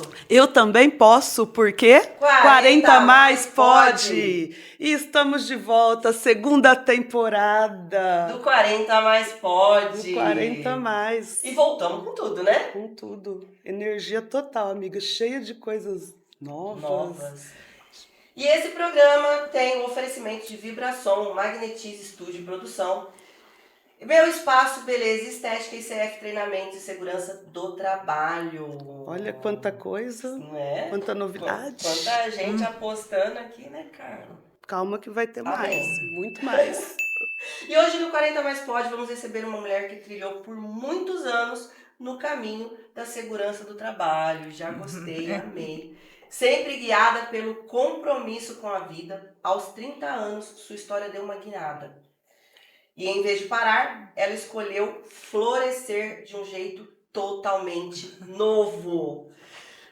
posso. Eu também posso, porque 40 mais pode. E estamos de volta, segunda temporada. Do 40 mais pode. Do 40 mais. E voltamos com tudo, né? Com tudo. Energia total, amiga. Cheia de coisas novas. E esse programa tem um oferecimento de Vibração, Magnetize Estúdio e Produção. Meu Espaço, Beleza Estética, ICF Treinamentos e Segurança do Trabalho. Olha quanta coisa, não é? Quanta novidade. Quanta gente apostando aqui, né, Carla? Calma que vai ter mais, bem. muito mais. E hoje no 40 Mais Pode vamos receber uma mulher que trilhou por muitos anos no caminho da segurança do trabalho. Já gostei, amei. Sempre guiada pelo compromisso com a vida, aos 30 anos sua história deu uma guinada. E em vez de parar, ela escolheu florescer de um jeito totalmente novo.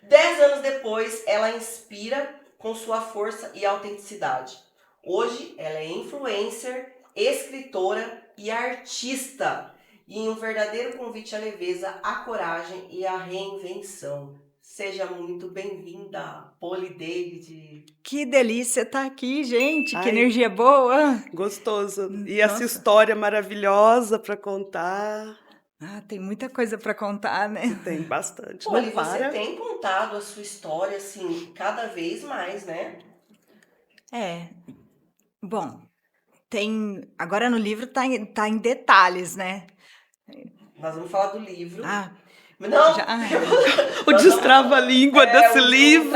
10 anos depois, ela inspira com sua força e autenticidade. Hoje, ela é influencer, escritora e artista. E em um verdadeiro convite à leveza, à coragem e à reinvenção. Seja muito bem-vinda, Polly David. Que delícia estar aqui, gente. Ai, que energia boa. Gostoso. E essa história maravilhosa para contar. Tem muita coisa para contar, né? Tem bastante. Polly, você tem contado a sua história, assim, cada vez mais, né? Bom, agora no livro tá em detalhes, né? Nós vamos falar do livro. Não, o destrava-língua desse livro.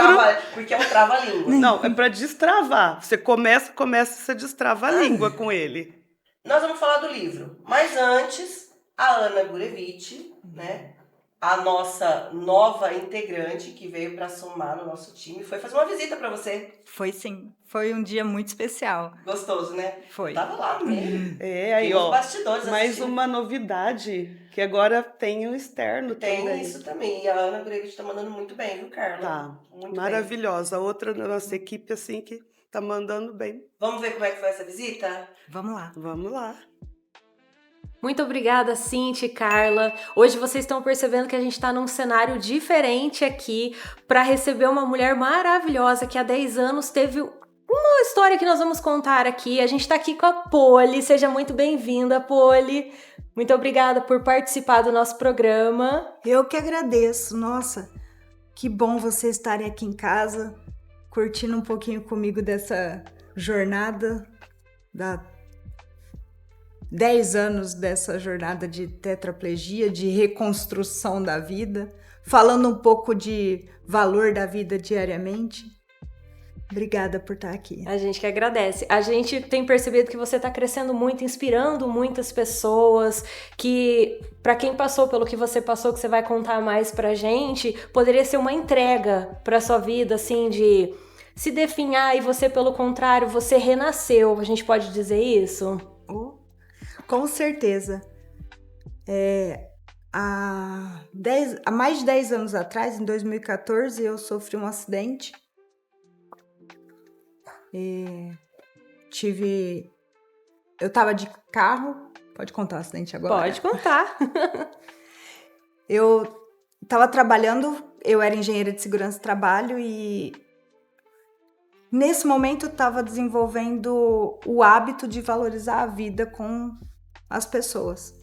Porque é um trava-língua. Não, é para destravar. Você começa, você destrava a língua com ele. Nós vamos falar do livro. Mas antes, a Ana Gurevich, né? A nossa nova integrante que veio para somar no nosso time, foi fazer uma visita para você. Foi sim. Foi um dia muito especial. Gostoso, né? Foi. Tava lá no meio. Aí, ó. Bastidores mais assistindo. uma novidade, que agora tem o externo também. Tem isso também. E a Ana Gurevich tá mandando muito bem, viu, Carla? Tá. Muito maravilhosa. Bem. Outra da nossa equipe, assim, que tá mandando bem. Vamos ver como é que foi essa visita? Vamos lá. Vamos lá. Muito obrigada, Cinti e Carla. Hoje vocês estão percebendo que a gente está num cenário diferente aqui para receber uma mulher maravilhosa que há 10 anos teve uma história que nós vamos contar aqui. A gente está aqui com a Polly. Seja muito bem-vinda, Polly. Muito obrigada por participar do nosso programa. Eu que agradeço. Nossa, que bom vocês estarem aqui em casa, curtindo um pouquinho comigo dessa jornada da 10 anos dessa jornada de tetraplegia, de reconstrução da vida, falando um pouco de valor da vida diariamente. Obrigada por estar aqui. A gente que agradece. A gente tem percebido que você está crescendo muito, inspirando muitas pessoas, que para quem passou pelo que você passou, que você vai contar mais pra gente, poderia ser uma entrega pra sua vida, assim, de se definhar, e você, pelo contrário, você renasceu. A gente pode dizer isso? Com certeza. Há mais de 10 anos atrás, em 2014, eu sofri um acidente. Eu estava de carro. Pode contar o acidente agora? Pode contar. Eu estava trabalhando, eu era engenheira de segurança do trabalho e nesse momento eu estava desenvolvendo o hábito de valorizar a vida com as pessoas.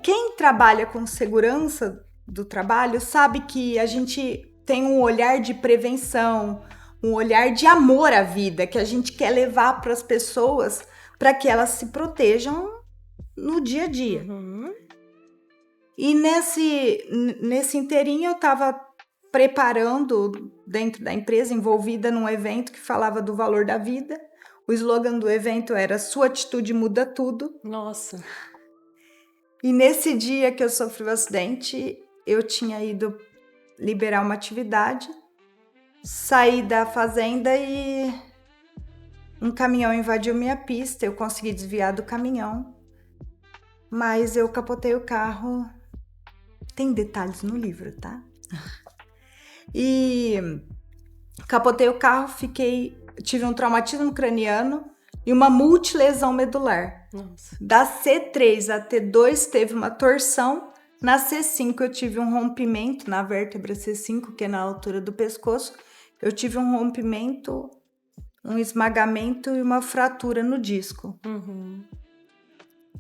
Quem trabalha com segurança do trabalho sabe que a gente tem um olhar de prevenção, um olhar de amor à vida, que a gente quer levar para as pessoas para que elas se protejam no dia a dia. Uhum. E nesse inteirinho eu estava preparando, dentro da empresa, envolvida num evento que falava do valor da vida. O slogan do evento era "Sua atitude muda tudo". Nossa. E nesse dia que eu sofri o acidente, eu tinha ido liberar uma atividade, saí da fazenda e um caminhão invadiu minha pista. Eu consegui desviar do caminhão, mas eu capotei o carro. Tem detalhes no livro, tá? E capotei o carro, tive um traumatismo craniano e uma multilesão medular. Nossa. Da C3 a T2 teve uma torção Na C5 eu tive um rompimento na vértebra C5, que é na altura do pescoço. Eu tive um rompimento, um esmagamento e uma fratura no disco.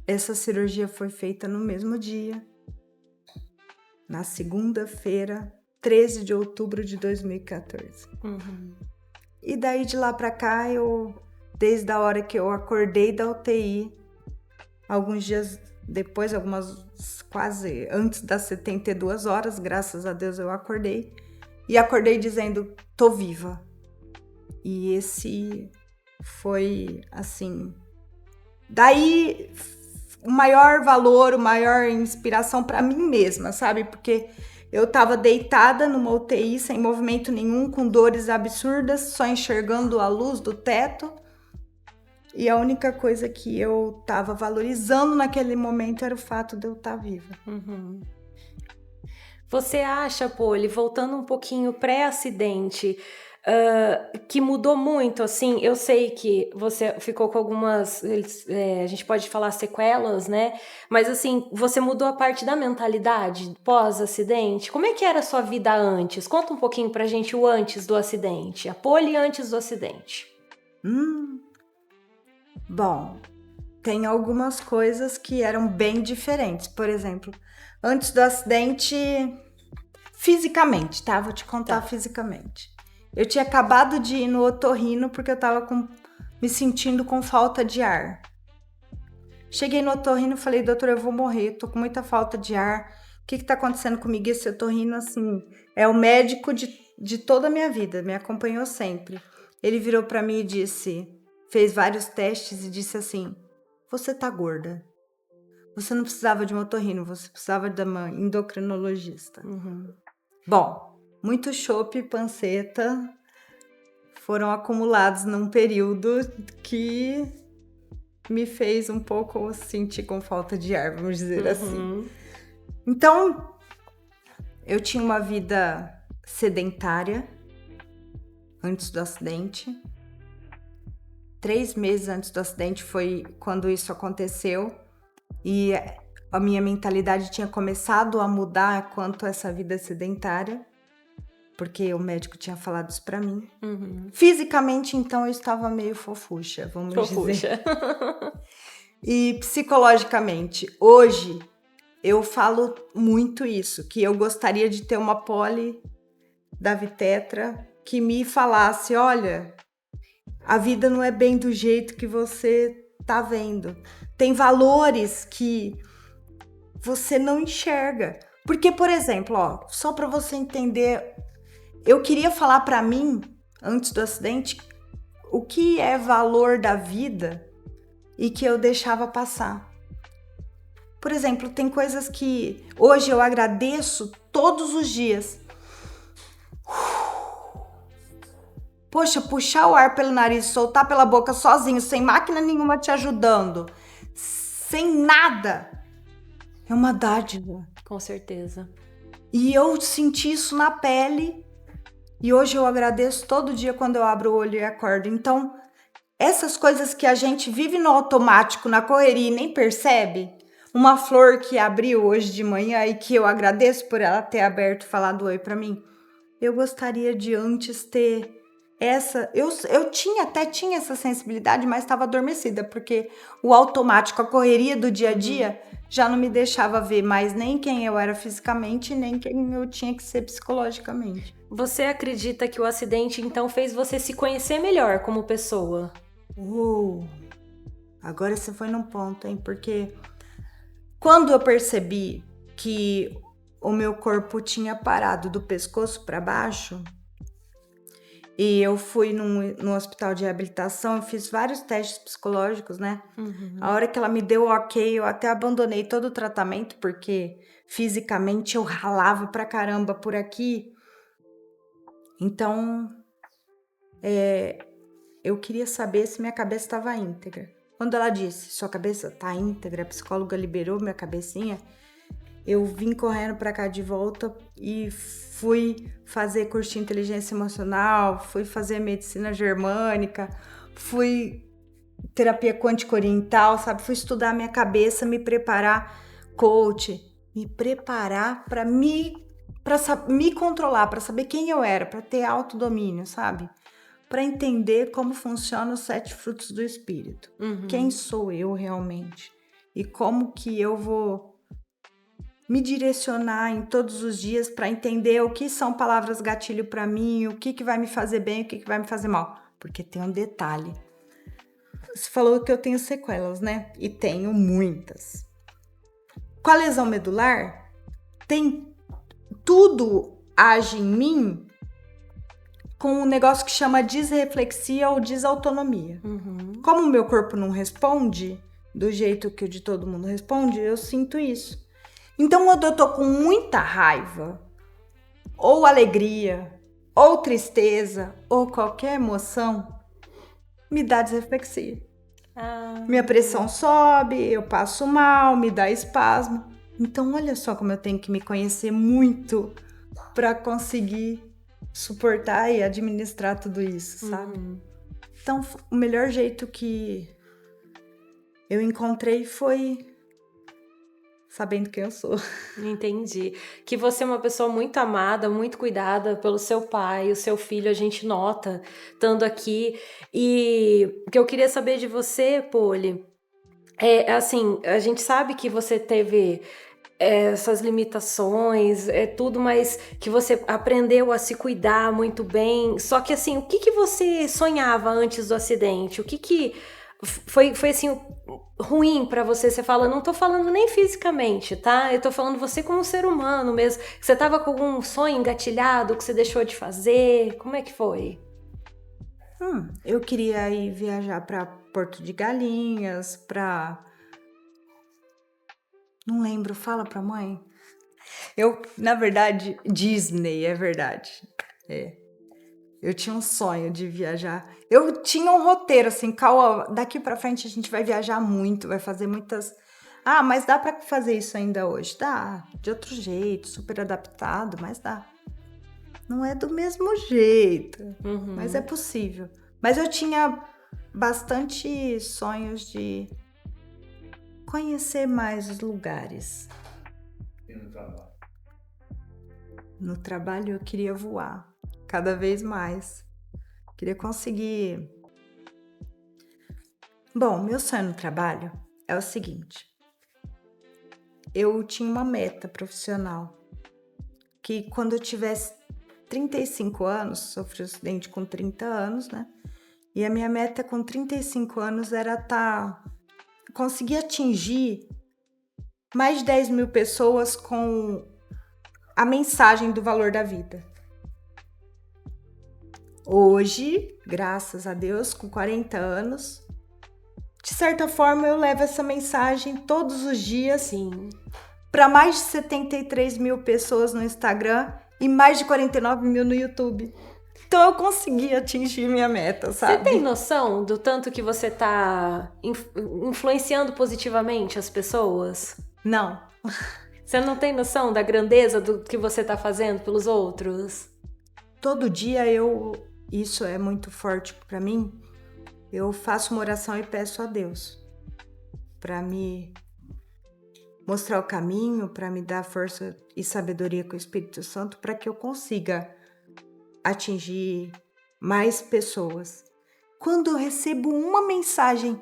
Essa cirurgia foi feita no mesmo dia, na segunda-feira, 13 de outubro de 2014. E daí de lá pra cá, desde a hora que eu acordei da UTI, alguns dias depois, quase antes das 72 horas, graças a Deus eu acordei. E acordei dizendo, tô viva. E esse foi, assim... Daí, o maior valor, a maior inspiração pra mim mesma, sabe? Porque eu tava deitada numa UTI, sem movimento nenhum, com dores absurdas, só enxergando a luz do teto. E a única coisa que eu tava valorizando naquele momento era o fato de eu estar viva. Você acha, Poli, voltando um pouquinho pré-acidente, que mudou muito, assim? Eu sei que você ficou com algumas, a gente pode falar sequelas, né? Mas, assim, você mudou a parte da mentalidade pós-acidente? Como é que era a sua vida antes? Conta um pouquinho pra gente o antes do acidente, a Poli antes do acidente. Bom, tem algumas coisas que eram bem diferentes. Por exemplo, antes do acidente, fisicamente, tá? Vou te contar fisicamente. Eu tinha acabado de ir no otorrino porque eu tava me sentindo com falta de ar. Cheguei no otorrino e falei, doutor, eu vou morrer, tô com muita falta de ar. O que tá acontecendo comigo? Esse otorrino, assim, é o médico de toda a minha vida, me acompanhou sempre. Ele virou pra mim e disse... Fez vários testes e disse assim, você tá gorda. Você não precisava de um otorrino, você precisava de uma endocrinologista. Bom, muito chope e panceta foram acumulados num período que me fez um pouco sentir com falta de ar, vamos dizer assim. Então, eu tinha uma vida sedentária antes do acidente. 3 meses antes do acidente foi quando isso aconteceu e a minha mentalidade tinha começado a mudar quanto a essa vida sedentária, porque o médico tinha falado isso pra mim. Fisicamente, então, eu estava meio fofucha, vamos dizer. E psicologicamente, hoje, eu falo muito isso, que eu gostaria de ter uma Poli da Vitetra que me falasse, olha... A vida não é bem do jeito que você tá vendo. Tem valores que você não enxerga. Porque, por exemplo, só para você entender, eu queria falar para mim, antes do acidente, o que é valor da vida e que eu deixava passar. Por exemplo, tem coisas que hoje eu agradeço todos os dias. Poxa, puxar o ar pelo nariz, soltar pela boca sozinho, sem máquina nenhuma te ajudando, sem nada, é uma dádiva. Com certeza. E eu senti isso na pele e hoje eu agradeço todo dia quando eu abro o olho e acordo. Então, essas coisas que a gente vive no automático, na correria e nem percebe, uma flor que abriu hoje de manhã e que eu agradeço por ela ter aberto e falado oi pra mim, eu gostaria de antes ter... Eu tinha essa sensibilidade, mas estava adormecida, porque o automático, a correria do dia a dia, já não me deixava ver mais nem quem eu era fisicamente, nem quem eu tinha que ser psicologicamente. Você acredita que o acidente, então, fez você se conhecer melhor como pessoa? Agora você foi num ponto, hein? Porque quando eu percebi que o meu corpo tinha parado do pescoço para baixo... E eu fui num hospital de reabilitação, eu fiz vários testes psicológicos, né? A hora que ela me deu o ok, eu até abandonei todo o tratamento, porque fisicamente eu ralava pra caramba por aqui. Então, eu queria saber se minha cabeça estava íntegra. Quando ela disse, sua cabeça tá íntegra, a psicóloga liberou minha cabecinha, eu vim correndo pra cá de volta e fui fazer curso de inteligência emocional, fui fazer medicina germânica, fui terapia quântica oriental, sabe? Fui estudar a minha cabeça, me preparar, coach. me preparar para me controlar, para saber quem eu era, para ter autodomínio, sabe? Para entender como funcionam os 7 frutos do Espírito. Quem sou eu realmente? E como que eu vou me direcionar em todos os dias para entender o que são palavras gatilho para mim, o que vai me fazer bem, o que vai me fazer mal. Porque tem um detalhe. Você falou que eu tenho sequelas, né? E tenho muitas. Com a lesão medular, tudo age em mim com um negócio que chama disreflexia ou desautonomia. Como o meu corpo não responde do jeito que o de todo mundo responde, eu sinto isso. Então, quando eu tô com muita raiva, ou alegria, ou tristeza, ou qualquer emoção, me dá disreflexia. Minha pressão sobe, eu passo mal, me dá espasmo. Então, olha só como eu tenho que me conhecer muito para conseguir suportar e administrar tudo isso, sabe? Então, o melhor jeito que eu encontrei foi sabendo quem eu sou. Entendi. Que você é uma pessoa muito amada, muito cuidada pelo seu pai, o seu filho, a gente nota, estando aqui. E o que eu queria saber de você, Poli, assim, a gente sabe que você teve essas limitações, tudo, mas que você aprendeu a se cuidar muito bem. Só que, assim, o que você sonhava antes do acidente? O que foi assim, ruim pra você? Você fala, não tô falando nem fisicamente, tá? Eu tô falando você como ser humano mesmo. Você tava com algum sonho engatilhado que você deixou de fazer? Como é que foi? Eu queria ir viajar pra Porto de Galinhas, não lembro, fala pra mãe. Na verdade, Disney, é verdade. Eu tinha um sonho de viajar. Eu tinha um roteiro, assim, Cauã, daqui pra frente a gente vai viajar muito, vai fazer muitas... mas dá pra fazer isso ainda hoje? Dá, de outro jeito, super adaptado, mas dá. Não é do mesmo jeito, mas é possível. Mas eu tinha bastante sonhos de conhecer mais os lugares. E no trabalho? No trabalho eu queria voar, cada vez mais. Queria conseguir... Bom, meu sonho no trabalho é o seguinte. Eu tinha uma meta profissional, que quando eu tivesse 35 anos, sofri um acidente com 30 anos, né? E a minha meta com 35 anos era conseguir atingir mais de 10 mil pessoas com a mensagem do valor da vida. Hoje, graças a Deus, com 40 anos, de certa forma eu levo essa mensagem todos os dias para mais de 73 mil pessoas no Instagram e mais de 49 mil no YouTube. Então eu consegui atingir minha meta, sabe? Você tem noção do tanto que você tá influenciando positivamente as pessoas? Não. Você não tem noção da grandeza do que você tá fazendo pelos outros? Todo dia isso é muito forte para mim, eu faço uma oração e peço a Deus para me mostrar o caminho, para me dar força e sabedoria com o Espírito Santo, para que eu consiga atingir mais pessoas. Quando eu recebo uma mensagem,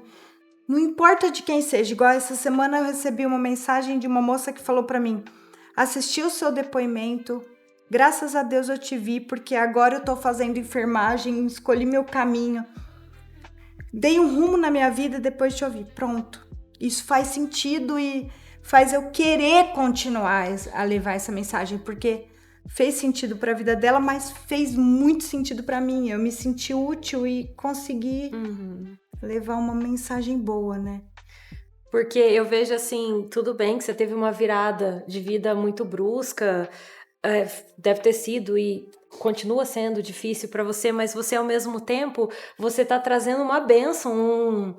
não importa de quem seja, igual essa semana eu recebi uma mensagem de uma moça que falou para mim: assisti o seu depoimento, graças a Deus eu te vi, porque agora eu tô fazendo enfermagem, escolhi meu caminho, dei um rumo na minha vida depois de te ouvir. Pronto, isso faz sentido e faz eu querer continuar a levar essa mensagem, porque fez sentido para a vida dela, mas fez muito sentido para mim. Eu me senti útil e consegui levar uma mensagem boa, né? Porque eu vejo assim, tudo bem que você teve uma virada de vida muito brusca, deve ter sido e continua sendo difícil para você, mas você ao mesmo tempo, você tá trazendo uma bênção,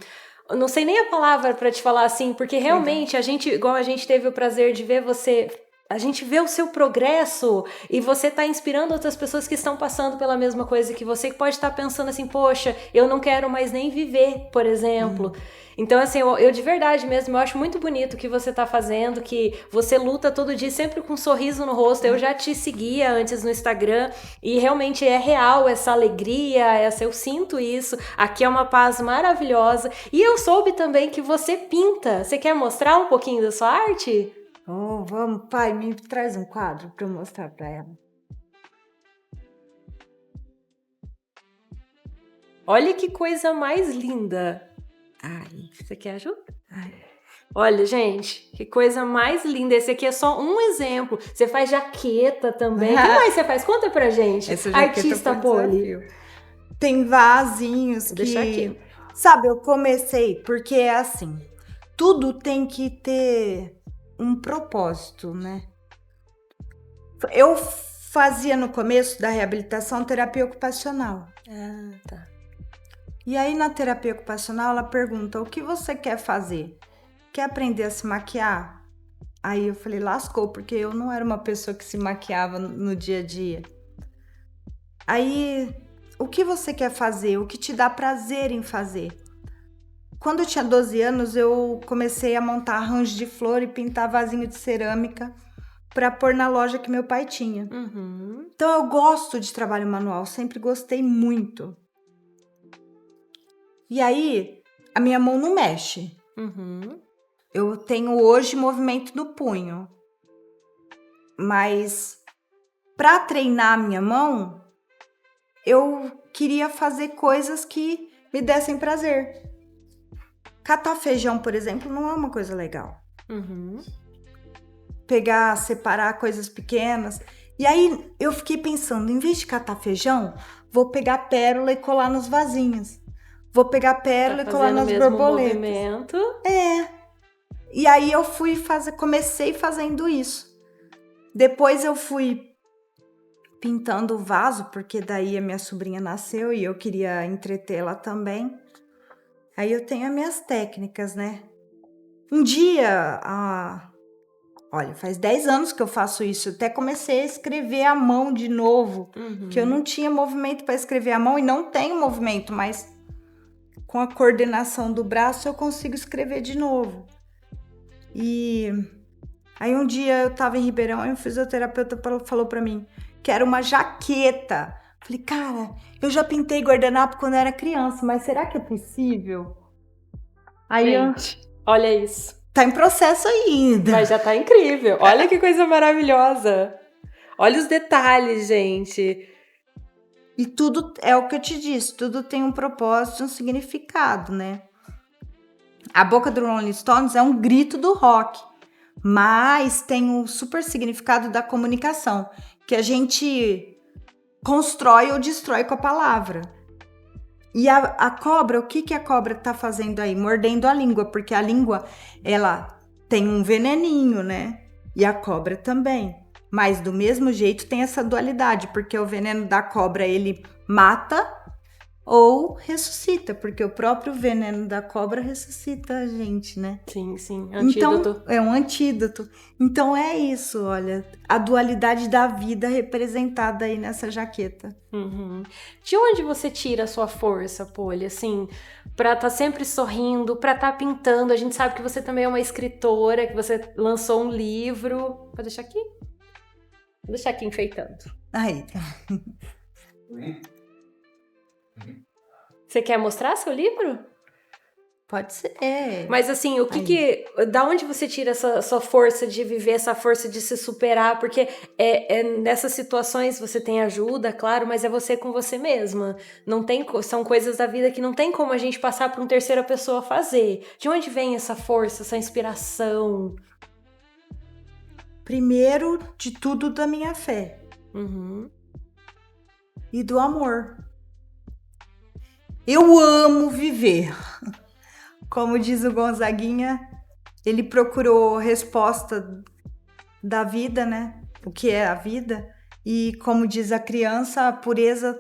não sei nem a palavra para te falar assim, porque realmente igual a gente teve o prazer de ver você a gente vê o seu progresso e você tá inspirando outras pessoas que estão passando pela mesma coisa que você, que pode estar pensando assim, poxa, eu não quero mais nem viver, por exemplo. Então, assim, eu de verdade mesmo, eu acho muito bonito o que você tá fazendo, que você luta todo dia sempre com um sorriso no rosto. Eu já te seguia antes no Instagram e realmente é real essa alegria, eu sinto isso. Aqui é uma paz maravilhosa. E eu soube também que você pinta. Você quer mostrar um pouquinho da sua arte? Oh, vamos, pai, me traz um quadro para eu mostrar para ela. Olha que coisa mais linda. Ai, Você quer ajuda? ai. Olha, gente, que coisa mais linda. Esse aqui é só um exemplo. Você faz jaqueta também. O que mais você faz? Conta pra gente. Essa jaqueta Artista foi um Poli. desafio. Tem vasinhos Vou deixar aqui. Sabe, eu comecei porque é assim, tudo tem que ter um propósito, né? Eu fazia no começo da reabilitação terapia ocupacional. Ah, tá. E aí na terapia ocupacional ela pergunta, o que você quer fazer? Quer aprender a se maquiar? Aí eu falei, lascou, porque eu não era uma pessoa que se maquiava no dia a dia. Aí, o que você quer fazer? O que te dá prazer em fazer? Quando eu tinha 12 anos, eu comecei a montar arranjo de flor e pintar vasinho de cerâmica para pôr na loja que meu pai tinha. Uhum. Então eu gosto de trabalho manual, sempre gostei muito. E aí, a minha mão não mexe. Uhum. Eu tenho hoje movimento do punho. Mas para treinar a minha mão, eu queria fazer coisas que me dessem prazer. Catar feijão, por exemplo, não é uma coisa legal. Uhum. Pegar, separar coisas pequenas. E aí eu fiquei pensando, em vez de catar feijão, vou pegar pérola e colar nos vasinhos. Vou pegar pérola Tá e colar fazendo o nas mesmo borboletas. movimento. E aí eu comecei fazendo isso. Depois eu fui pintando o vaso, porque daí a minha sobrinha nasceu e eu queria entretê-la também. Aí eu tenho as minhas técnicas, né? Um dia, olha, faz 10 anos que eu faço isso. Eu até comecei a escrever à mão de novo, Uhum. que eu não tinha movimento para escrever à mão e não tenho movimento, mas com a coordenação do braço eu consigo escrever de novo. E aí um dia eu tava em Ribeirão e um fisioterapeuta falou para mim, quero uma jaqueta. Falei, cara, eu já pintei guardanapo quando eu era criança, mas será que é possível? Aí Gente, olha isso. tá em processo ainda. Mas já tá incrível. Olha que coisa maravilhosa. Olha os detalhes, gente. E tudo é o que eu te disse, tudo tem um propósito, um significado, né? A boca do Rolling Stones é um grito do rock, mas tem um super significado da comunicação, que a gente constrói ou destrói com a palavra. E a cobra, o que a cobra tá fazendo aí? Mordendo a língua, porque a língua, ela tem um veneninho, né? E a cobra também. Mas do mesmo jeito tem essa dualidade, porque o veneno da cobra, ele mata ou ressuscita, porque o próprio veneno da cobra ressuscita a gente, né? Sim, sim. Antídoto. Então, é um antídoto. Então é isso, olha, a dualidade da vida representada aí nessa jaqueta. Uhum. De onde você tira a sua força, Poli, assim, pra tá sempre sorrindo, pra tá pintando? A gente sabe que você também é uma escritora, que você lançou um livro. Pode deixar aqui? Vou deixar aqui enfeitando. Aí. Você quer mostrar seu livro? Pode ser. Mas assim, da onde você tira essa sua força de viver, essa força de se superar? Porque nessas situações você tem ajuda, claro, mas é você com você mesma. Não tem, são coisas da vida que não tem como a gente passar para uma terceira pessoa fazer. De onde vem essa força, essa inspiração? Primeiro de tudo da minha fé. Uhum. E do amor. Eu amo viver. Como diz o Gonzaguinha, ele procurou resposta da vida, né? O que é a vida? E como diz a criança, a pureza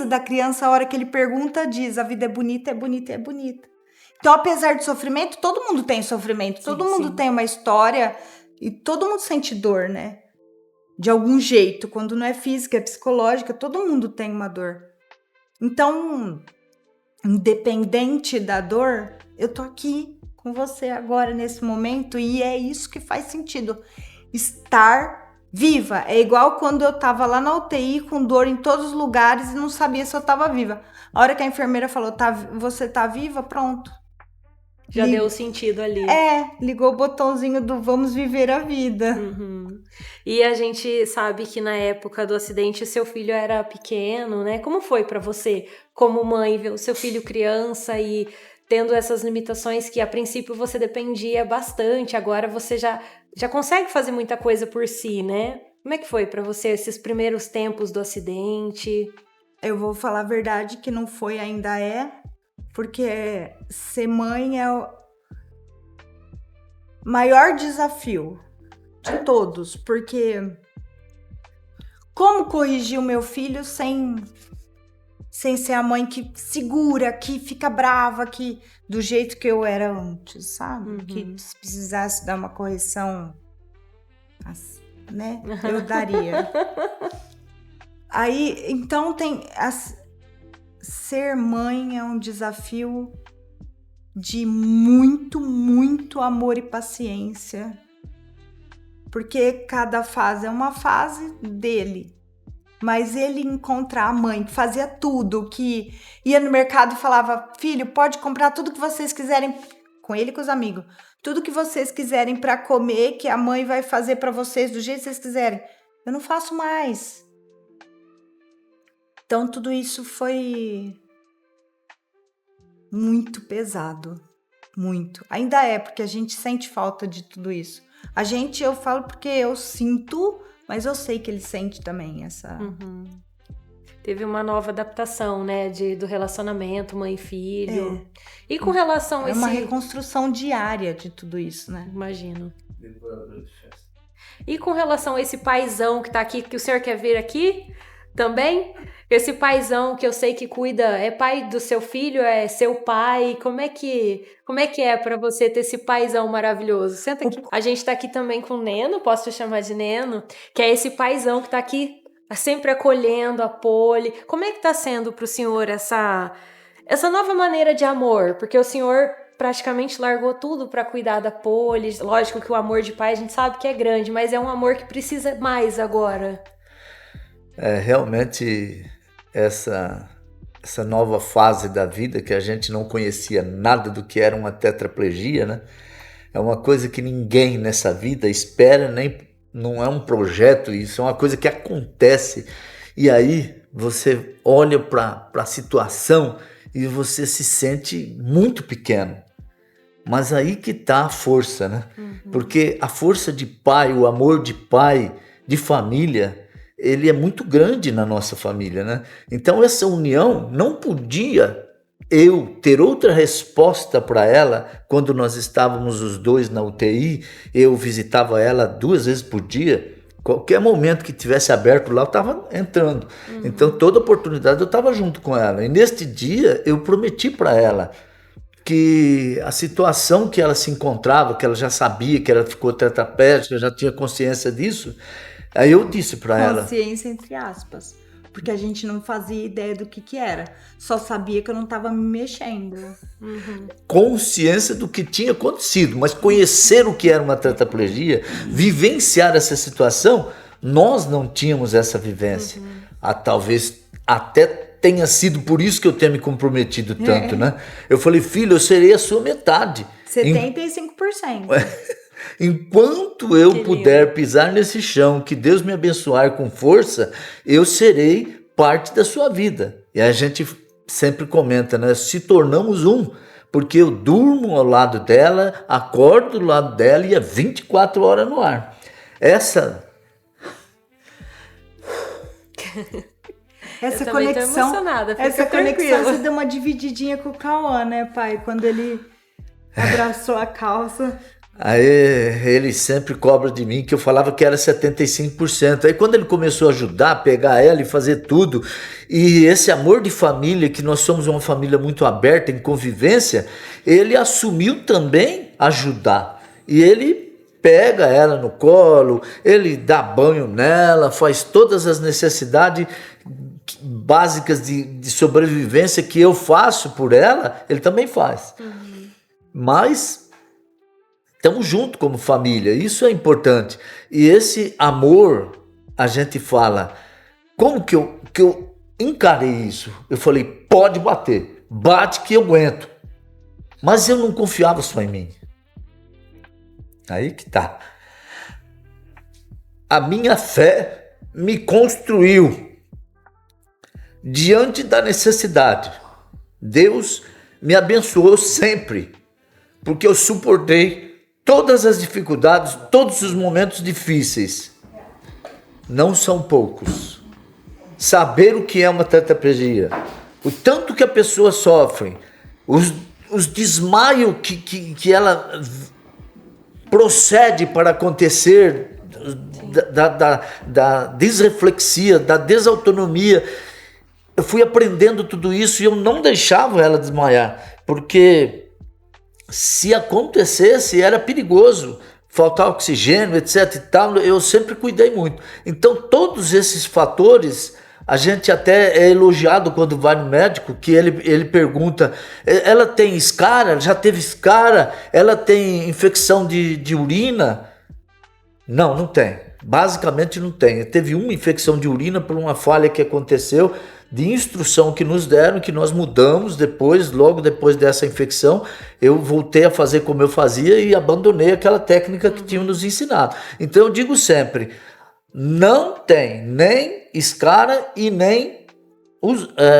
da criança, a hora que ele pergunta, diz: a vida é bonita, é bonita, é bonita. Então, apesar do sofrimento, todo mundo tem sofrimento, todo mundo tem uma história E todo mundo sente dor, né? De algum jeito. Quando não é física, é psicológica, todo mundo tem uma dor. Então, independente da dor, eu tô aqui com você agora, nesse momento, e é isso que faz sentido. Estar viva. É igual quando eu tava lá na UTI com dor em todos os lugares e não sabia se eu tava viva. A hora que a enfermeira falou, você tá viva? Pronto. Já deu sentido ali. Ligou o botãozinho do vamos viver a vida. Uhum. E a gente sabe que na época do acidente seu filho era pequeno, né? Como foi pra você, como mãe, ver o seu filho criança e tendo essas limitações que a princípio você dependia bastante, agora você já consegue fazer muita coisa por si, né? Como é que foi pra você esses primeiros tempos do acidente? Eu vou falar a verdade que não foi, ainda é, porque ser mãe é o maior desafio de todos, porque como corrigir o meu filho sem ser a mãe que segura, que fica brava, que do jeito que eu era antes, sabe? Uhum. Que se precisasse dar uma correção, né? Eu daria. Aí, então ser mãe é um desafio de muito, muito amor e paciência. Porque cada fase é uma fase dele. Mas ele encontrar a mãe que fazia tudo, que ia no mercado e falava, filho, pode comprar tudo que vocês quiserem, com ele e com os amigos, tudo que vocês quiserem para comer, que a mãe vai fazer para vocês do jeito que vocês quiserem. Eu não faço mais. Então tudo isso foi muito pesado, muito. Ainda é, porque a gente sente falta de tudo isso. Eu falo porque eu sinto, mas eu sei que ele sente também essa... Uhum. Teve uma nova adaptação, né, do relacionamento mãe e filho. E com relação a uma reconstrução diária de tudo isso, né? Imagino. E com relação a esse paizão que tá aqui, que o senhor quer vir aqui também? Esse paizão que eu sei que cuida, é pai do seu filho, é seu pai, como é que é pra você ter esse paizão maravilhoso? Senta aqui. A gente tá aqui também com o Neno, posso te chamar de Neno, que é esse paizão que tá aqui sempre acolhendo a Poli. Como é que tá sendo pro senhor essa nova maneira de amor? Porque o senhor praticamente largou tudo pra cuidar da Poli. Lógico que o amor de pai a gente sabe que é grande, mas é um amor que precisa mais agora. Realmente essa nova fase da vida, que a gente não conhecia nada do que era uma tetraplegia, né? É uma coisa que ninguém nessa vida espera, não é um projeto, isso é uma coisa que acontece. E aí você olha para a situação e você se sente muito pequeno. Mas aí que está a força, né? Uhum. Porque a força de pai, o amor de pai, de família, ele é muito grande na nossa família, né? Então essa união não podia eu ter outra resposta para ela. Quando nós estávamos os dois na UTI, eu visitava ela 2 vezes por dia. Qualquer momento que tivesse aberto lá, eu estava entrando. Uhum. Então toda oportunidade eu estava junto com ela. E neste dia eu prometi para ela que a situação que ela se encontrava, que ela já sabia que ela ficou tetraplégica, já tinha consciência disso. Aí eu disse para ela... Consciência entre aspas. Porque a gente não fazia ideia do que era. Só sabia que eu não estava me mexendo. Uhum. Consciência do que tinha acontecido. Mas conhecer o que era uma tetraplegia, vivenciar essa situação, nós não tínhamos essa vivência. Uhum. Talvez até tenha sido por isso que eu tenha me comprometido tanto, né? Eu falei, filho, eu serei a sua metade. 75%. Enquanto eu puder pisar nesse chão, que Deus me abençoar com força, eu serei parte da sua vida. E a gente sempre comenta, né? Se tornamos um, porque eu durmo ao lado dela, acordo do lado dela e é 24 horas no ar. Essa conexão, essa conexão, você deu uma divididinha com o Cauã, né, pai? Quando ele abraçou a calça... Aí ele sempre cobra de mim que eu falava que era 75%. Aí quando ele começou a ajudar, a pegar ela e fazer tudo, e esse amor de família, que nós somos uma família muito aberta em convivência, ele assumiu também ajudar. E ele pega ela no colo, ele dá banho nela, faz todas as necessidades básicas de sobrevivência que eu faço por ela, ele também faz. Mas estamos juntos como família, isso é importante. E esse amor, a gente fala, como que eu encarei isso? Eu falei, pode bater, bate que eu aguento. Mas eu não confiava só em mim. Aí que tá. A minha fé me construiu diante da necessidade. Deus me abençoou sempre, porque eu suportei todas as dificuldades, todos os momentos difíceis. Não são poucos. Saber o que é uma tetraplegia, o tanto que a pessoa sofre, os desmaios que ela procede para acontecer, da desreflexia, da desautonomia. Eu fui aprendendo tudo isso e eu não deixava ela desmaiar, porque se acontecesse era perigoso, faltar oxigênio, etc e tal, eu sempre cuidei muito. Então todos esses fatores, a gente até é elogiado quando vai no médico, que ele pergunta, ela tem escara? Já teve escara? Ela tem infecção de urina? Não, não tem. Basicamente não tem. Teve uma infecção de urina por uma falha que aconteceu, de instrução que nos deram, que nós mudamos depois, logo depois dessa infecção, eu voltei a fazer como eu fazia e abandonei aquela técnica que tinham nos ensinado. Então eu digo sempre, não tem nem escara e nem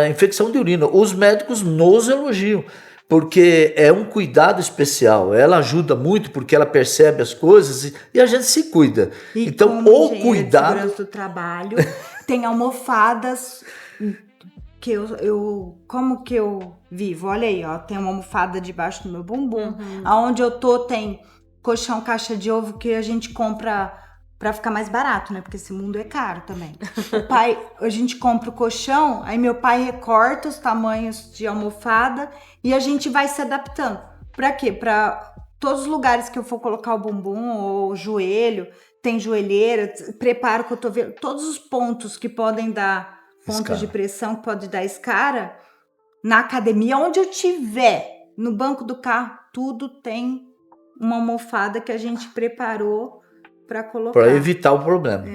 infecção de urina. Os médicos nos elogiam, porque é um cuidado especial. Ela ajuda muito porque ela percebe as coisas e a gente se cuida. E então como o cuidado... de segurança do trabalho, tem almofadas que como que eu vivo? Olha aí, ó, tem uma almofada debaixo do meu bumbum. Aonde eu tô tem colchão, caixa de ovo que a gente compra pra ficar mais barato, né? Porque esse mundo é caro também. A gente compra o colchão, aí meu pai recorta os tamanhos de almofada e a gente vai se adaptando. Pra quê? Pra todos os lugares que eu for colocar o bumbum ou o joelho, tem joelheira, preparo o cotovelo, todos os pontos que podem dar pontos de pressão, que pode dar escara, na academia, onde eu tiver, no banco do carro, tudo tem uma almofada que a gente preparou para colocar. Para evitar o problema.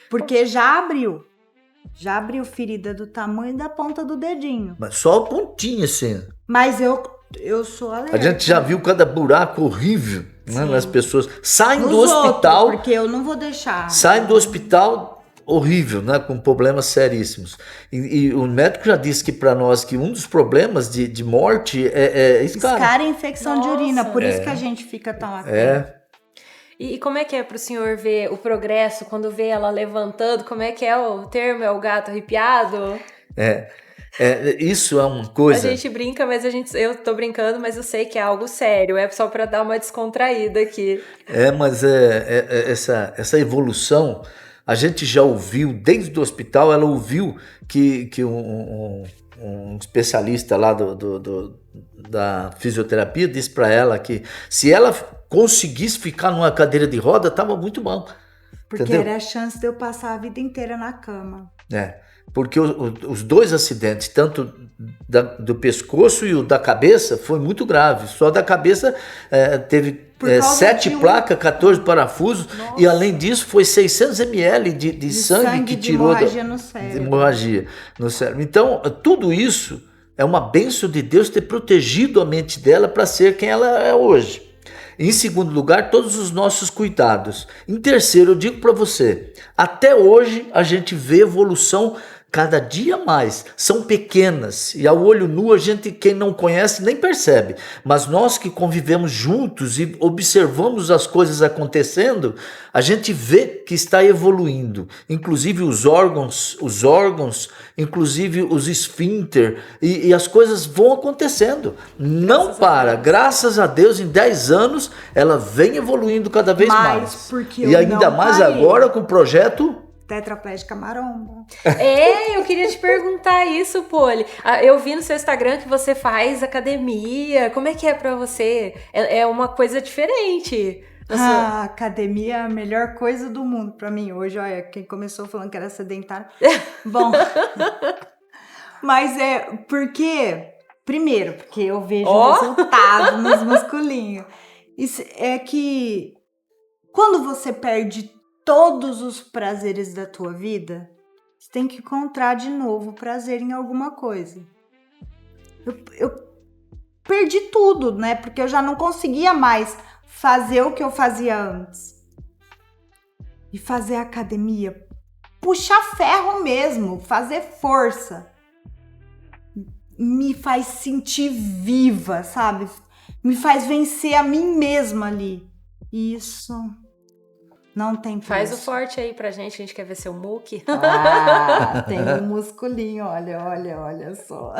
Porque já abriu ferida do tamanho da ponta do dedinho. Mas só a pontinha assim. Mas eu sou alérgica. A gente já viu cada buraco horrível, né, nas pessoas. Saem do Nos hospital. outros, porque eu não vou deixar. Saem do hospital horrível, né, com problemas seríssimos. E o médico já disse que para nós que um dos problemas de morte é escara. Escara e infecção de urina, por isso É. que a gente fica tão atento. E como é que é pro senhor ver o progresso quando vê ela levantando? Como é que é o termo? É o gato arrepiado? Isso é uma coisa... A gente brinca, mas eu tô brincando, mas eu sei que é algo sério. É só pra dar uma descontraída aqui. Mas essa evolução, a gente já ouviu, desde o hospital, ela ouviu que um especialista lá da fisioterapia disse para ela que se ela conseguisse ficar numa cadeira de roda, estava muito bom. Porque entendeu? era a chance de eu passar a vida inteira na cama. Porque os dois acidentes, tanto do pescoço e o da cabeça, foi muito grave. Só da cabeça teve 7 placas, 14 parafusos. Nossa. E além disso foi 600 ml de sangue que tirou hemorragia no cérebro. De hemorragia no cérebro. Então, tudo isso é uma bênção de Deus ter protegido a mente dela para ser quem ela é hoje. Em segundo lugar, todos os nossos cuidados. Em terceiro, eu digo para você, até hoje a gente vê evolução cada dia mais. São pequenas e ao olho nu a gente, quem não conhece, nem percebe. Mas nós que convivemos juntos e observamos as coisas acontecendo, a gente vê que está evoluindo. Inclusive os órgãos, inclusive os esfíncter e as coisas vão acontecendo. Não para. Graças a Deus, em 10 anos, ela vem evoluindo cada vez mais. E ainda mais agora com o projeto... Tetraplégica maromba. Eu queria te perguntar isso, Poli. Eu vi no seu Instagram que você faz academia. Como é que é pra você? É uma coisa diferente. A academia é a melhor coisa do mundo pra mim hoje. Olha, quem começou falando que era sedentário. Bom, mas porque... Primeiro, porque eu vejo resultado nos musculinhos. Isso é que quando você perde todos os prazeres da tua vida, você tem que encontrar de novo prazer em alguma coisa. Eu perdi tudo, né? Porque eu já não conseguia mais fazer o que eu fazia antes. E fazer academia, puxar ferro mesmo, fazer força, me faz sentir viva, sabe? Me faz vencer a mim mesma ali. Isso não tem preço. Faz o forte aí pra gente, a gente quer ver seu muque. Tem um musculinho, olha só.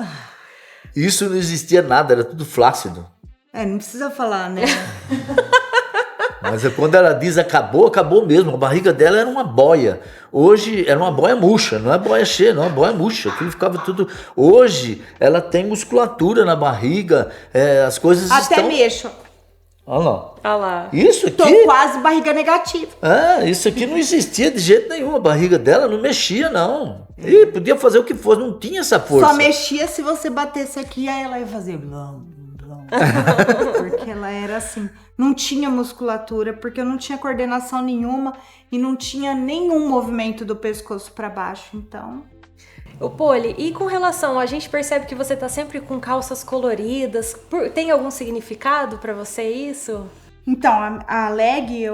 Isso não existia nada, era tudo flácido. Não precisa falar, né? Mas quando ela diz acabou, acabou mesmo. A barriga dela era uma boia. Hoje era uma boia murcha, não é boia cheia, não, é boia murcha. Aquilo ficava tudo... Hoje ela tem musculatura na barriga, as coisas Até estão... mexo. Olha lá. Olha lá. Isso aqui... Tô quase barriga negativa. Isso aqui não existia de jeito nenhum. A barriga dela não mexia, não. E podia fazer o que fosse, não tinha essa força. Só mexia se você batesse aqui, aí ela ia fazer blum, blum. Porque ela era assim, não tinha musculatura, porque eu não tinha coordenação nenhuma e não tinha nenhum movimento do pescoço para baixo, então... Ô Poli, e com relação, a gente percebe que você tá sempre com calças coloridas, tem algum significado pra você isso? Então, a leg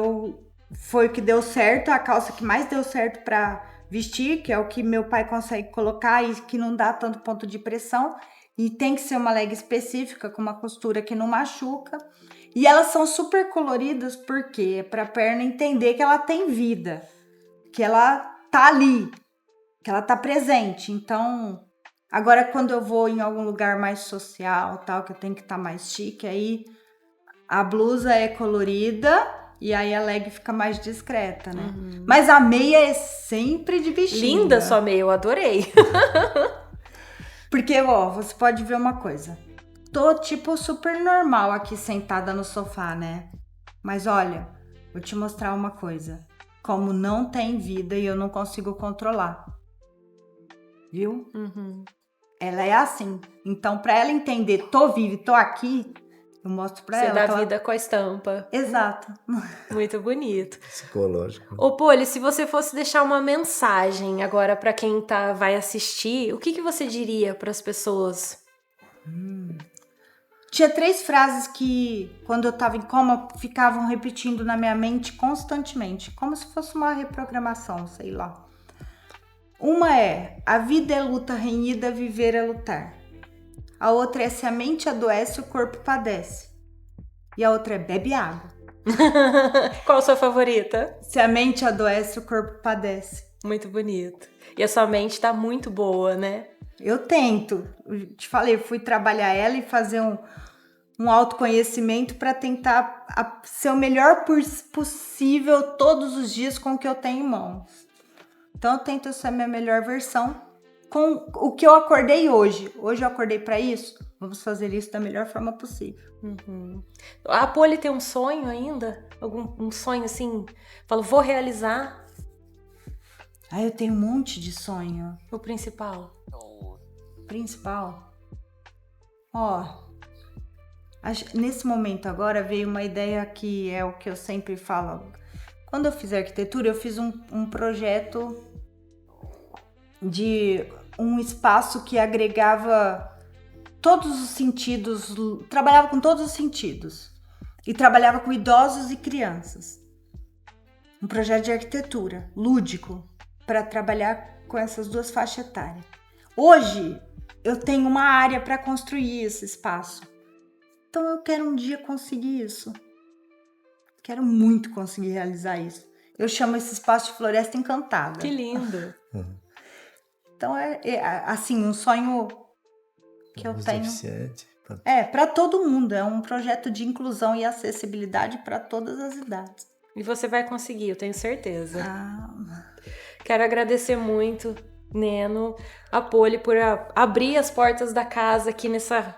foi o que deu certo, a calça que mais deu certo pra vestir, que é o que meu pai consegue colocar e que não dá tanto ponto de pressão. E tem que ser uma leg específica, com uma costura que não machuca. E elas são super coloridas, porque é pra perna entender que ela tem vida, que ela tá ali, que ela tá presente. Então, agora quando eu vou em algum lugar mais social, tal, que eu tenho que estar mais chique, aí a blusa é colorida e aí a leg fica mais discreta, né? Uhum. Mas a meia é sempre de bexiga. Linda sua meia, eu adorei. Porque, você pode ver uma coisa. Tô, tipo, super normal aqui sentada no sofá, né? Mas olha, vou te mostrar uma coisa. Como não tem vida e eu não consigo controlar. Viu? Uhum. Ela é assim. Então, pra ela entender, tô viva e tô aqui, eu mostro pra ela. Você dá vida com a estampa. Exato. Muito bonito. Psicológico. Ô, Poli, se você fosse deixar uma mensagem agora pra quem vai assistir, o que você diria pras pessoas? Tinha 3 frases que, quando eu tava em coma, ficavam repetindo na minha mente constantemente. Como se fosse uma reprogramação, sei lá. Uma é: a vida é luta renhida, viver é lutar. A outra é: se a mente adoece, o corpo padece. E a outra é: bebe água. Qual a sua favorita? Se a mente adoece, o corpo padece. Muito bonito. E a sua mente tá muito boa, né? Eu tento. Eu te falei, eu fui trabalhar ela e fazer um autoconhecimento para tentar ser o melhor possível todos os dias com o que eu tenho em mãos. Então eu tento ser a minha melhor versão com o que eu acordei hoje. Hoje eu acordei para isso, vamos fazer isso da melhor forma possível. Uhum. A Poli tem um sonho ainda? Um sonho assim? Falo, vou realizar? Eu tenho um monte de sonho. O principal? Nesse momento agora veio uma ideia que é o que eu sempre falo. Quando eu fiz arquitetura, eu fiz um projeto de um espaço que agregava todos os sentidos, trabalhava com todos os sentidos e trabalhava com idosos e crianças. Um projeto de arquitetura lúdico para trabalhar com essas 2 faixas etárias. Hoje eu tenho uma área para construir esse espaço. Então eu quero um dia conseguir isso. Quero muito conseguir realizar isso. Eu chamo esse espaço de Floresta Encantada. Que lindo! Então é assim, um sonho que eu tenho. Deficiente. Para todo mundo. É um projeto de inclusão e acessibilidade para todas as idades. E você vai conseguir, eu tenho certeza. Ah. Quero agradecer muito, Neno, a Poli, por abrir as portas da casa aqui nessa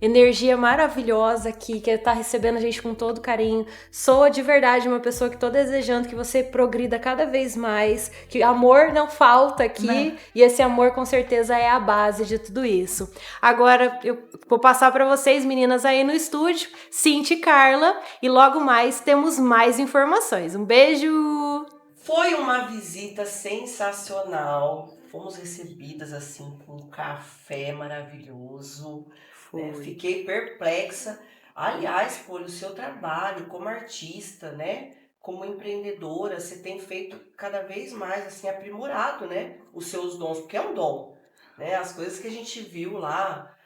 energia maravilhosa aqui, que tá recebendo a gente com todo carinho. Sou de verdade uma pessoa que tô desejando que você progrida cada vez mais, que amor não falta aqui, e esse amor com certeza é a base de tudo isso. Agora eu vou passar para vocês, meninas, aí no estúdio, Cinti e Carla, e logo mais temos mais informações. Um beijo! Foi uma visita sensacional. Fomos recebidas assim com um café maravilhoso. Fiquei perplexa. Aliás, Poli, o seu trabalho como artista, né? Como empreendedora, você tem feito cada vez mais assim aprimorado, né? Os seus dons, porque é um dom, né? As coisas que a gente viu lá,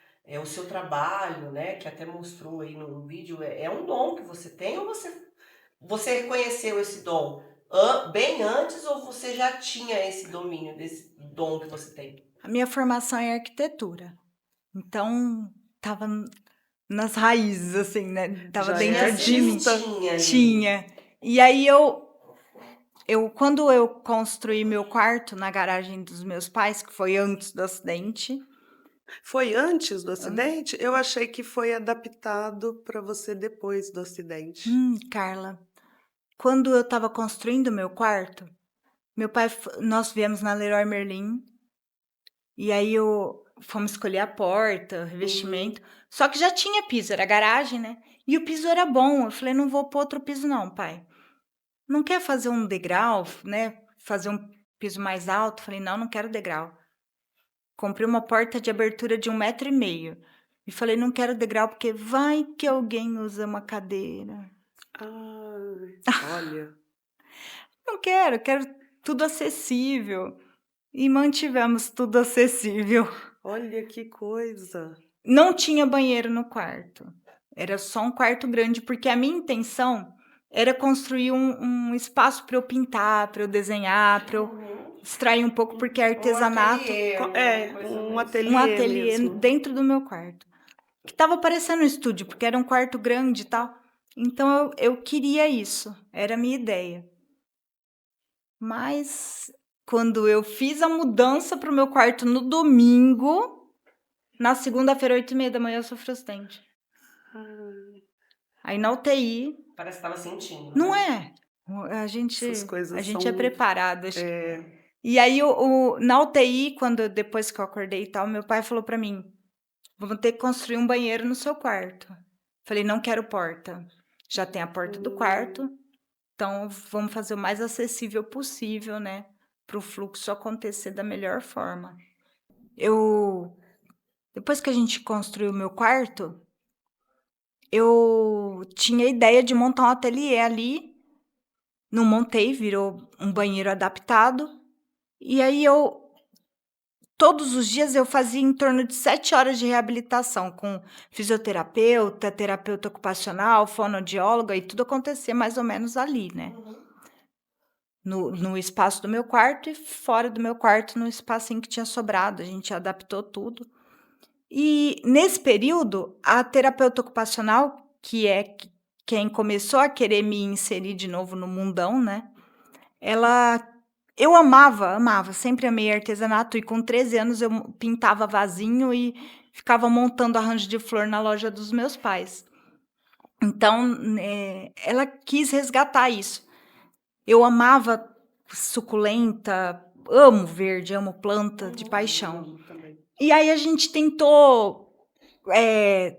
o seu trabalho, né? Que até mostrou aí no vídeo, é um dom que você tem, ou você reconheceu esse dom bem antes, ou você já tinha esse domínio desse dom que você tem? A minha formação é arquitetura. Então, tava nas raízes, assim, né? Tava Já dentro é de mim. Tinha ali. Tinha. E aí, quando eu construí meu quarto na garagem dos meus pais, que foi antes do acidente... Foi antes do acidente? Eu achei que foi adaptado para você depois do acidente. Carla, quando eu estava construindo meu quarto, meu pai, nós viemos na Leroy Merlin, e aí fomos escolher a porta, o revestimento, só que já tinha piso, era garagem, né? E o piso era bom, eu falei, não vou pôr outro piso não, pai. Não quer fazer um degrau, né? Fazer um piso mais alto? Falei, não quero degrau. Comprei uma porta de abertura de 1,5 m. E falei, não quero degrau, porque vai que alguém usa uma cadeira. Olha. Não quero tudo acessível. E mantivemos tudo acessível. Olha que coisa. Não tinha banheiro no quarto. Era só um quarto grande, porque a minha intenção era construir um espaço para eu pintar, para eu desenhar, para eu extrair um pouco, porque artesanato... Um ateliê Um ateliê mesmo. dentro do meu quarto. Que estava parecendo um estúdio, porque era um quarto grande e tal. Então, eu queria isso. Era a minha ideia. Mas, quando eu fiz a mudança para o meu quarto no domingo, na segunda-feira, 8h30 da manhã, eu sofri acidente. Aí, na UTI... Parece que estava sentindo. Não né? é? A gente são... é preparado. É... E aí, na UTI, depois que eu acordei e tal, meu pai falou para mim, vamos ter que construir um banheiro no seu quarto. Falei, não quero porta. Já tem a porta do quarto, então vamos fazer o mais acessível possível, né? Para o fluxo acontecer da melhor forma. Depois que a gente construiu o meu quarto, eu tinha a ideia de montar um ateliê ali. Não montei, virou um banheiro adaptado. E aí todos os dias eu fazia em torno de 7 horas de reabilitação com fisioterapeuta, terapeuta ocupacional, fonoaudióloga, e tudo acontecia mais ou menos ali, né? No espaço do meu quarto e fora do meu quarto, no espacinho que tinha sobrado. A gente adaptou tudo. E nesse período, a terapeuta ocupacional, que é quem começou a querer me inserir de novo no mundão, né? Eu amava, sempre amei artesanato, e com 13 anos eu pintava vasinho e ficava montando arranjo de flor na loja dos meus pais. Então, ela quis resgatar isso. Eu amava suculenta, amo verde, amo planta de paixão. E aí a gente tentou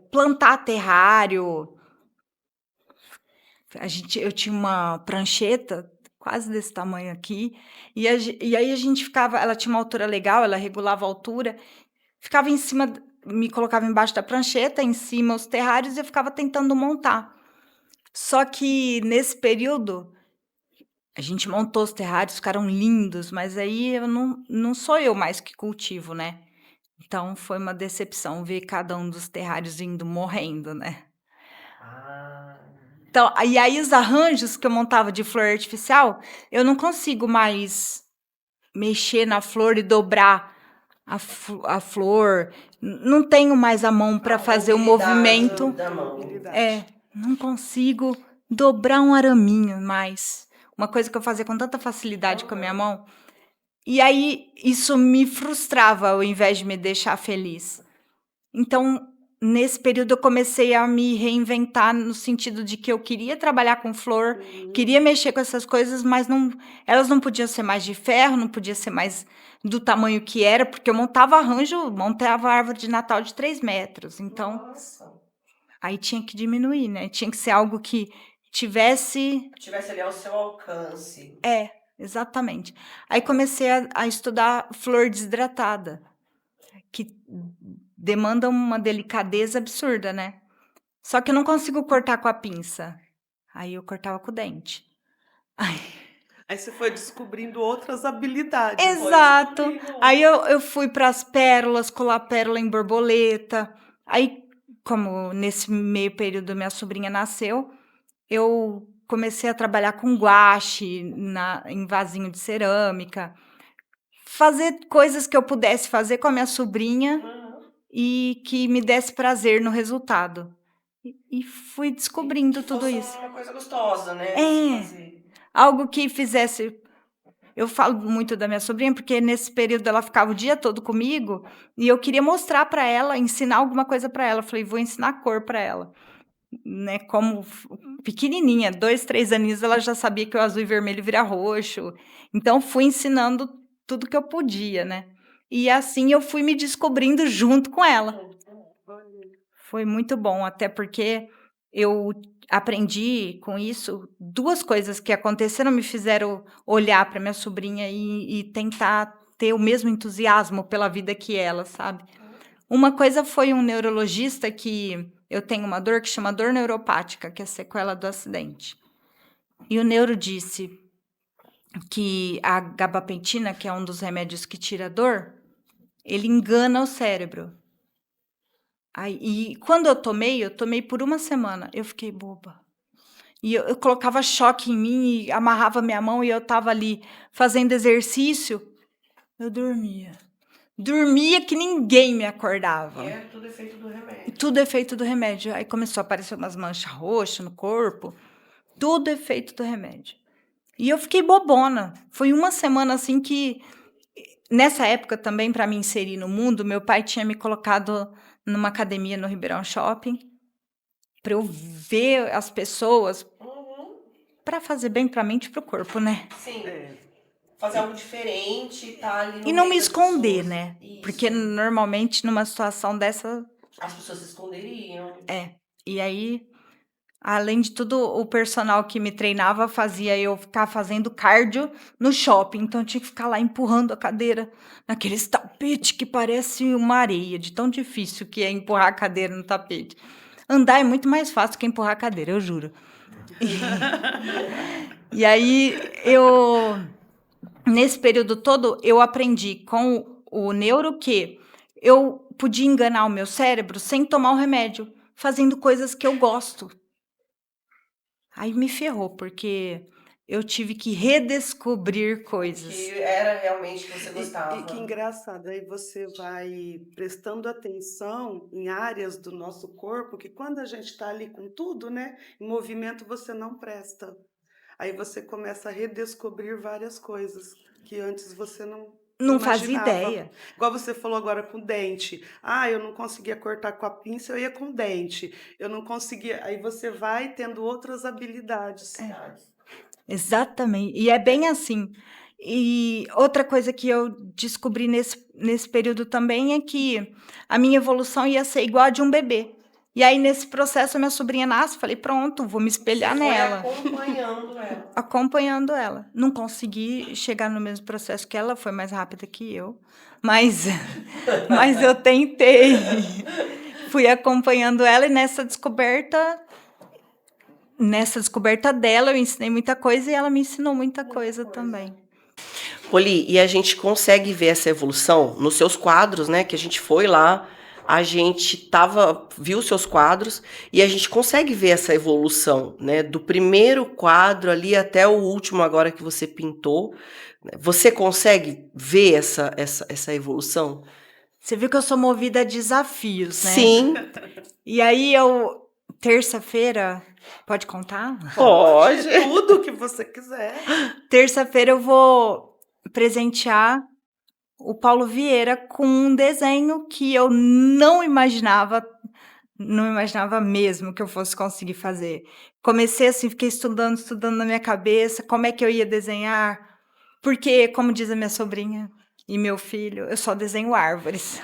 plantar terrário. Eu tinha uma prancheta quase desse tamanho aqui, e aí a gente ficava, ela tinha uma altura legal, ela regulava a altura, ficava em cima, me colocava embaixo da prancheta, em cima os terrários, e eu ficava tentando montar. Só que nesse período, a gente montou os terrários, ficaram lindos, mas aí não sou eu mais que cultivo, né? Então foi uma decepção ver cada um dos terrários indo morrendo, né? Então, e aí os arranjos que eu montava de flor artificial, eu não consigo mais mexer na flor e dobrar a flor. Não tenho mais a mão para fazer o movimento. Da mão. Não consigo dobrar um araminho mais. Uma coisa que eu fazia com tanta facilidade com a minha mão. E aí isso me frustrava ao invés de me deixar feliz. Então, nesse período eu comecei a me reinventar no sentido de que eu queria trabalhar com flor, queria mexer com essas coisas, mas elas não podiam ser mais de ferro, não podia ser mais do tamanho que era, porque eu montava árvore de Natal de 3 metros. Então, Nossa. aí tinha que diminuir, né? Tinha que ser algo que tivesse... Tivesse ali ao seu alcance. Exatamente. Aí comecei a estudar flor desidratada, que demanda uma delicadeza absurda, né? Só que eu não consigo cortar com a pinça. Aí eu cortava com o dente. Aí você foi descobrindo outras habilidades. Exato. Aí eu fui para as pérolas, colar pérola em borboleta. Aí, como nesse meio período minha sobrinha nasceu, eu comecei a trabalhar com guache em vasinho de cerâmica. Fazer coisas que eu pudesse fazer com a minha sobrinha e que me desse prazer no resultado. E fui descobrindo tudo isso. Uma coisa gostosa, né? Algo que fizesse... Eu falo muito da minha sobrinha, porque nesse período ela ficava o dia todo comigo e eu queria mostrar para ela, ensinar alguma coisa para ela. Eu falei, vou ensinar cor para ela. Né, como pequenininha, 2, 3 aninhos, ela já sabia que o azul e vermelho vira roxo. Então, fui ensinando tudo que eu podia, né? E assim eu fui me descobrindo junto com ela. Foi muito bom, até porque eu aprendi com isso 2 coisas que aconteceram, me fizeram olhar para minha sobrinha e tentar ter o mesmo entusiasmo pela vida que ela, sabe? Uma coisa foi um neurologista que eu tenho uma dor que chama dor neuropática, que é sequela do acidente. E o neuro disse que a gabapentina, que é um dos remédios que tira a dor, ele engana o cérebro. E quando eu tomei por 1 semana. Eu fiquei boba. E eu colocava choque em mim e amarrava minha mão e eu estava ali fazendo exercício. Eu dormia. Dormia que ninguém me acordava. E é tudo efeito do remédio. Tudo efeito do remédio. Aí começou a aparecer umas manchas roxas no corpo. Tudo efeito do remédio. E eu fiquei bobona. Foi 1 semana assim que... Nessa época também, para me inserir no mundo, meu pai tinha me colocado numa academia no Ribeirão Shopping para eu ver as pessoas, para fazer bem para a mente e para o corpo, né? Sim. Fazer algo diferente, tá ali no E não meio me das esconder, pessoas. né? Isso. Porque normalmente numa situação dessa... As pessoas se esconderiam. E aí, além de tudo, o personal que me treinava fazia eu ficar fazendo cardio no shopping. Então, eu tinha que ficar lá empurrando a cadeira naquele tapete que parece uma areia, de tão difícil que é empurrar a cadeira no tapete. Andar é muito mais fácil que empurrar a cadeira, eu juro. E aí, nesse período todo, eu aprendi com o neuro que eu podia enganar o meu cérebro sem tomar o remédio, fazendo coisas que eu gosto. Aí me ferrou, porque eu tive que redescobrir coisas. Que era realmente que você gostava. E que engraçado, aí você vai prestando atenção em áreas do nosso corpo que quando a gente está ali com tudo, né, em movimento, você não presta. Aí você começa a redescobrir várias coisas que antes você não fazia imaginava. ideia. Igual você falou agora com o dente. Eu não conseguia cortar com a pinça, eu ia com o dente. Eu não conseguia. Aí você vai tendo outras habilidades. Exatamente. E é bem assim. E outra coisa que eu descobri nesse período também é que a minha evolução ia ser igual a de um bebê. E aí, nesse processo, a minha sobrinha nasce, falei, pronto, vou me espelhar nela. Acompanhando ela. Acompanhando ela. Não consegui chegar no mesmo processo que ela, foi mais rápida que eu. Mas eu tentei. Fui acompanhando ela e nessa descoberta dela, eu ensinei muita coisa e ela me ensinou muita coisa também. Poli, e a gente consegue ver essa evolução nos seus quadros, né? Que a gente foi lá, a gente viu seus quadros e a gente consegue ver essa evolução, né? Do primeiro quadro ali até o último agora que você pintou. Você consegue ver essa evolução? Você viu que eu sou movida a desafios, né? Sim. E aí terça-feira, pode contar? Pode. Tudo que você quiser. Terça-feira eu vou presentear o Paulo Vieira com um desenho que eu não imaginava Não imaginava mesmo que eu fosse conseguir fazer. Comecei assim, fiquei estudando na minha cabeça como é que eu ia desenhar. Porque, como diz a minha sobrinha e meu filho, eu só desenho árvores.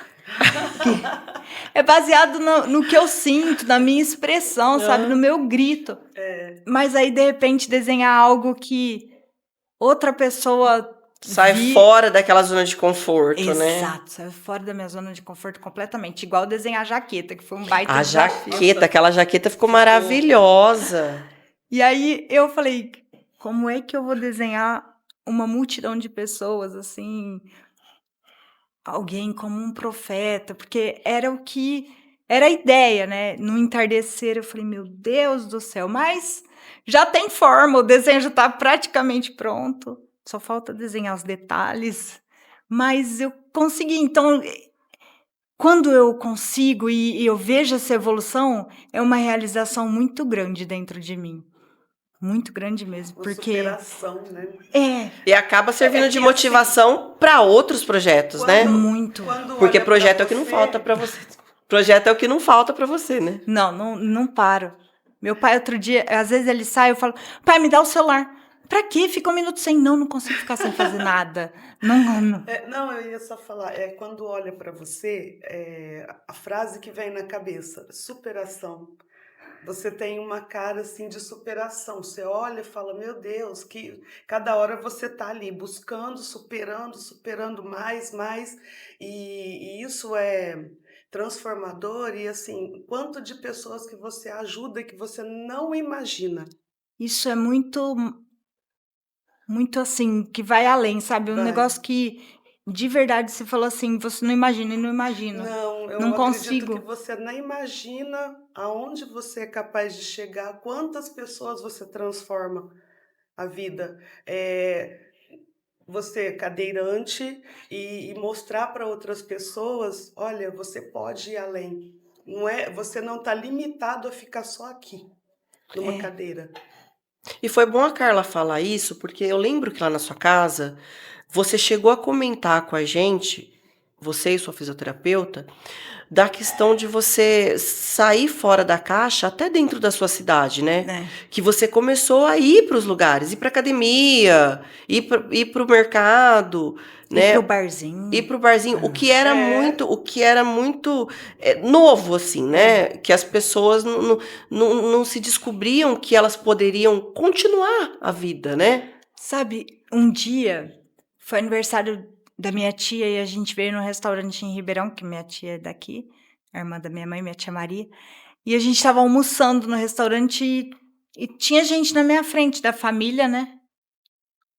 É baseado no que eu sinto, na minha expressão, sabe? No meu grito. Mas aí, de repente, desenhar algo que outra pessoa Sai fora daquela zona de conforto, né? Exato, sai fora da minha zona de conforto completamente. Igual desenhar a jaqueta, que foi um baita A desafio. jaqueta, aquela jaqueta ficou maravilhosa. E aí eu falei, como é que eu vou desenhar uma multidão de pessoas, assim, alguém como um profeta? Porque era o que... Era a ideia, né? No entardecer, eu falei, meu Deus do céu, mas já tem forma, o desenho já está praticamente pronto. Só falta desenhar os detalhes. Mas eu consegui. Então, quando eu consigo e eu vejo essa evolução, é uma realização muito grande dentro de mim. Muito grande mesmo. Uma Porque superação, né? E acaba servindo de motivação para outros projetos, né? Muito. Porque projeto é o que não falta para você. Projeto é o que não falta para você, né? Não paro. Meu pai, outro dia, às vezes ele sai, eu falo, pai, me dá o celular. Pra quê? Fica um minuto sem. Não consigo ficar sem fazer nada. Não. Eu ia só falar, quando olha para você, a frase que vem na cabeça, superação. Você tem uma cara assim de superação. Você olha e fala, meu Deus, que cada hora você tá ali buscando, superando mais. E isso é transformador e assim, quanto de pessoas que você ajuda que você não imagina. Isso é muito assim, que vai além, sabe? Um Vai. negócio que, de verdade, você falou assim, você não imagina e não imagina. Não, eu Não acredito consigo. que você nem imagina aonde você é capaz de chegar, quantas pessoas você transforma a vida. Você é cadeirante e mostrar para outras pessoas, olha, você pode ir além. Você não está limitado a ficar só aqui, numa cadeira. E foi bom a Carla falar isso, porque eu lembro que lá na sua casa, você chegou a comentar com a gente, você e sua fisioterapeuta, da questão de você sair fora da caixa, até dentro da sua cidade, né? Que você começou a ir para os lugares, ir para academia, ir para o mercado, né? Ir pro barzinho. Ir pro barzinho, o que era muito novo, assim, né? Que as pessoas não se descobriam que elas poderiam continuar a vida, né? Sabe, um dia, foi aniversário da minha tia e a gente veio num restaurante em Ribeirão, que minha tia é daqui, a irmã da minha mãe, minha tia Maria, e a gente estava almoçando no restaurante e tinha gente na minha frente da família, né?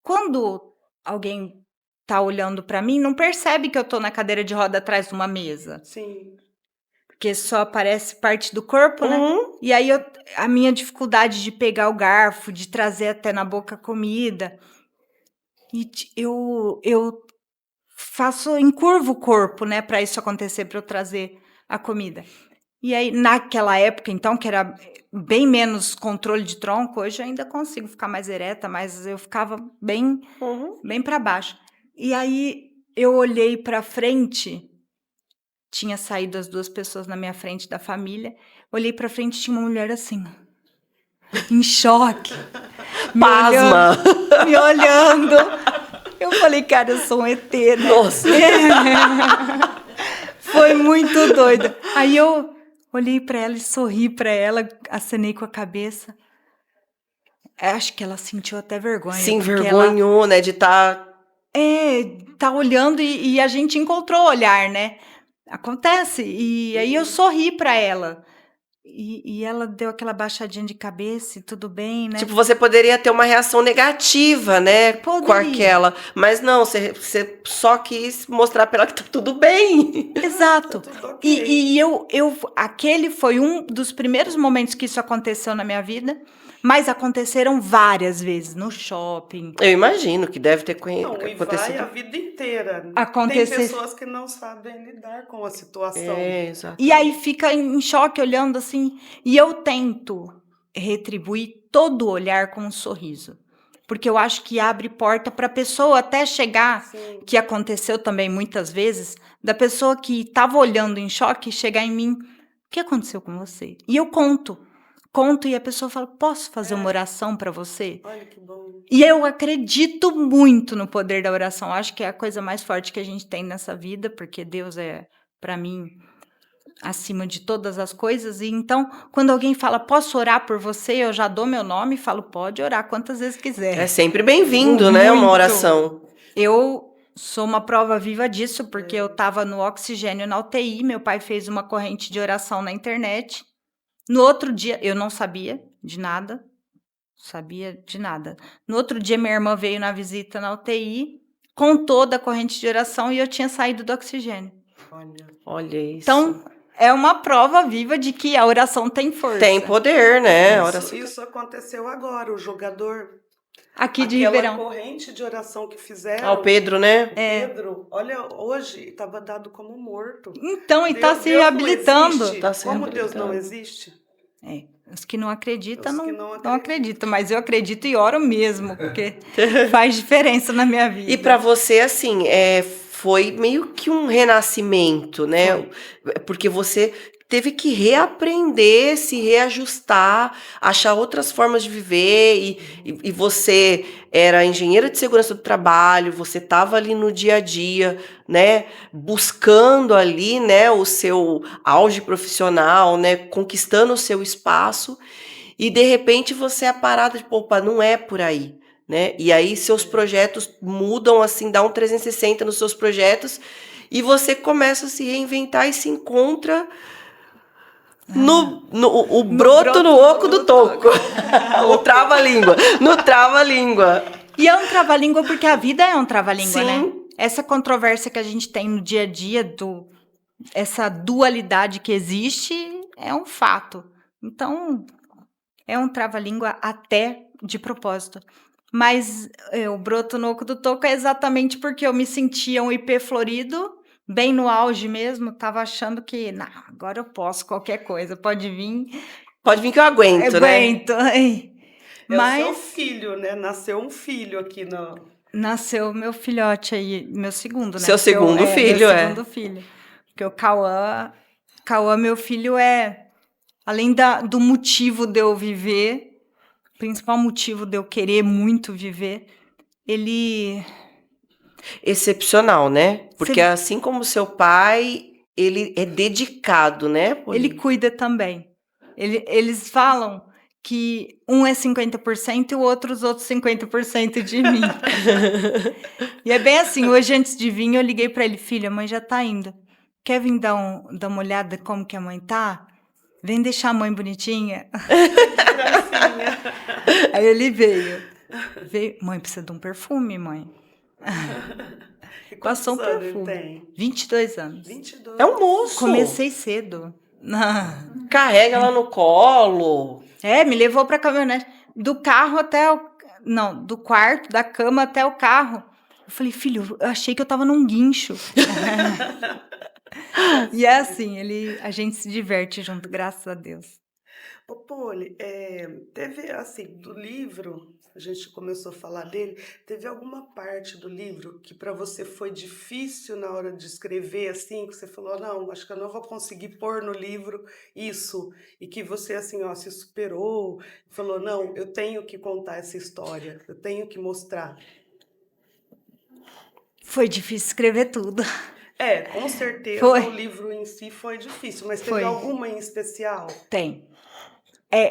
Quando alguém tá olhando para mim, não percebe que eu tô na cadeira de roda atrás de uma mesa. Sim. Porque só aparece parte do corpo, né? Uhum. E aí a minha dificuldade de pegar o garfo, de trazer até na boca a comida. E eu encurvo o corpo, né, para isso acontecer, para eu trazer a comida. E aí, naquela época, então, que era bem menos controle de tronco, hoje eu ainda consigo ficar mais ereta, mas eu ficava bem para baixo. E aí, eu olhei para frente, tinha saído as duas pessoas na minha frente da família, olhei para frente e tinha uma mulher assim, em choque. Pasma! Me olhando. Eu falei, cara, eu sou um ET, né? Nossa! Foi muito doido. Aí eu olhei pra ela e sorri pra ela, acenei com a cabeça. Acho que ela sentiu até vergonha. Se envergonhou, né, de estar... tá olhando e a gente encontrou o olhar, né? Acontece. E aí eu sorri pra ela. E ela deu aquela baixadinha de cabeça e tudo bem, né? Tipo, você poderia ter uma reação negativa, né? Poderia. Com aquela. Mas não, você só quis mostrar pra ela que tá tudo bem. Exato. Tá tudo ok. E aquele foi um dos primeiros momentos que isso aconteceu na minha vida, mas aconteceram várias vezes no shopping. Eu imagino que deve ter Não, e vai acontecido. a vida inteira. Acontecer- Tem pessoas que não sabem lidar com a situação. Exato. E aí fica em choque olhando assim, e eu tento retribuir todo o olhar com um sorriso. Porque eu acho que abre porta para a pessoa até chegar, Sim. que aconteceu também muitas vezes, da pessoa que estava olhando em choque chegar em mim, que aconteceu com você? E eu conto e a pessoa fala, posso fazer uma oração para você? Olha que bom. E eu acredito muito no poder da oração. Acho que é a coisa mais forte que a gente tem nessa vida, porque Deus é, para mim, acima de todas as coisas. E então, quando alguém fala, posso orar por você? Eu já dou meu nome e falo, pode orar quantas vezes quiser. É sempre bem-vindo, né? Uma Muito. oração. Eu sou uma prova viva disso, porque eu estava no oxigênio na UTI, meu pai fez uma corrente de oração na internet. No outro dia, eu não sabia de nada. No outro dia, minha irmã veio na visita na UTI, contou da corrente de oração e eu tinha saído do oxigênio. Olha isso. Então, é uma prova viva de que a oração tem força. Tem poder, né? A oração. Isso aconteceu agora, o jogador. Aqui de Aquela Ribeirão. corrente de oração que fizeram. Ah, o Pedro, né? Pedro, olha, hoje estava dado como morto. Então, e está Deus se não reabilitando. existe. Tá se Como reabilitando. Deus não existe? Os que não acreditam, Os que não acreditam. Mas eu acredito e oro mesmo, porque faz diferença na minha vida. E pra você, assim, foi meio que um renascimento, né? Porque você teve que reaprender, se reajustar, achar outras formas de viver. E você era engenheira de segurança do trabalho, você estava ali no dia a dia, né? Buscando ali, né, o seu auge profissional, né? Conquistando o seu espaço. E, de repente, você é parada de, opa, não é por aí. Né? E aí seus projetos mudam, assim, dá um 360 nos seus projetos e você começa a se reinventar e se encontra o broto no oco do toco. O trava-língua. No trava-língua. E é um trava-língua porque a vida é um trava-língua, Sim. né? Essa controvérsia que a gente tem no dia a dia, essa dualidade que existe, é um fato. Então, é um trava-língua até de propósito. Mas o broto no oco do toco é exatamente porque eu me sentia um IP florido, bem no auge mesmo, tava achando que, não, agora eu posso qualquer coisa, pode vir. Pode vir que eu aguento, né? Aguento. Mas É o seu filho, né? Nasceu um filho aqui no... Nasceu meu filhote aí, meu segundo, né? Seu segundo filho, meu segundo filho. Porque o Cauã, meu filho, além do motivo de eu viver, principal motivo de eu querer muito viver, ele... Excepcional, né? Porque assim como seu pai, ele é dedicado, né? Ele cuida também. Eles falam que um é 50% e o outro os outros 50% de mim. E é bem assim, hoje antes de vir eu liguei para ele, filho, a mãe já tá indo. Quer vir dar uma olhada como que a mãe tá? Vem deixar a mãe bonitinha. Aí ele veio. Mãe, precisa de um perfume, mãe. Passou um perfume. Tem? 22 anos. 22. É um moço. Comecei cedo. Carrega ela no colo. Me levou pra caminhonete. Do carro até do quarto, da cama até o carro. Eu falei, filho, eu achei que eu tava num guincho. E é assim, a gente se diverte junto, graças a Deus. Ô, Poli, teve, assim, do livro, a gente começou a falar dele, teve alguma parte do livro que para você foi difícil na hora de escrever, assim, que você falou, não, acho que eu não vou conseguir pôr no livro isso, e que você, assim, ó, se superou, falou, não, eu tenho que contar essa história, eu tenho que mostrar. Foi difícil escrever tudo. Com certeza, Foi. O livro em si foi difícil, mas teve Foi. alguma em especial? Tem.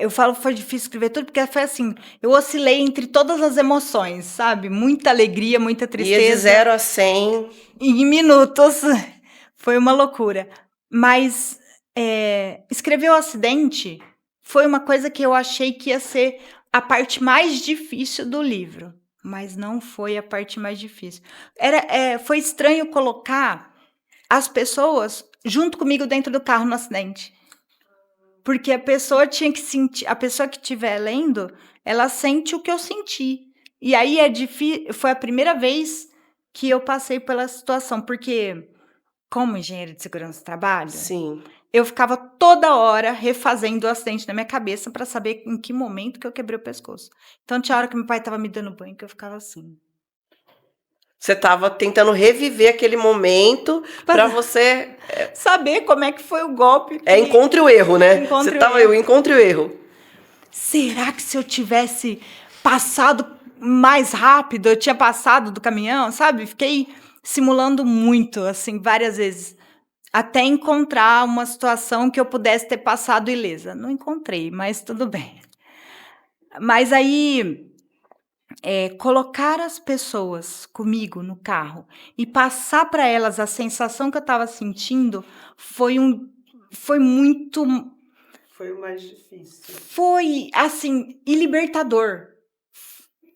Eu falo que foi difícil escrever tudo, porque foi assim, eu oscilei entre todas as emoções, sabe? Muita alegria, muita tristeza. Ia de 0 a 100. Em minutos. Foi uma loucura. Mas escrever o acidente foi uma coisa que eu achei que ia ser a parte mais difícil do livro. Mas não foi a parte mais difícil. Foi estranho colocar as pessoas junto comigo dentro do carro no acidente. Porque a pessoa tinha que sentir, a pessoa que estiver lendo, ela sente o que eu senti. E aí foi a primeira vez que eu passei pela situação, porque como engenheira de segurança do trabalho, Sim. eu ficava toda hora refazendo o acidente na minha cabeça para saber em que momento que eu quebrei o pescoço. Então tinha hora que meu pai estava me dando banho que eu ficava assim. Você estava tentando reviver aquele momento para você... Saber como é que foi o golpe. encontre o erro, né? Encontre Você o tava erro. eu, encontre o erro. Será que se eu tivesse passado mais rápido, eu tinha passado do caminhão, sabe? Fiquei simulando muito, assim, várias vezes. Até encontrar uma situação que eu pudesse ter passado ilesa. Não encontrei, mas tudo bem. Mas aí, colocar as pessoas comigo no carro e passar para elas a sensação que eu estava sentindo foi muito... Foi o mais difícil. Foi, assim, e libertador.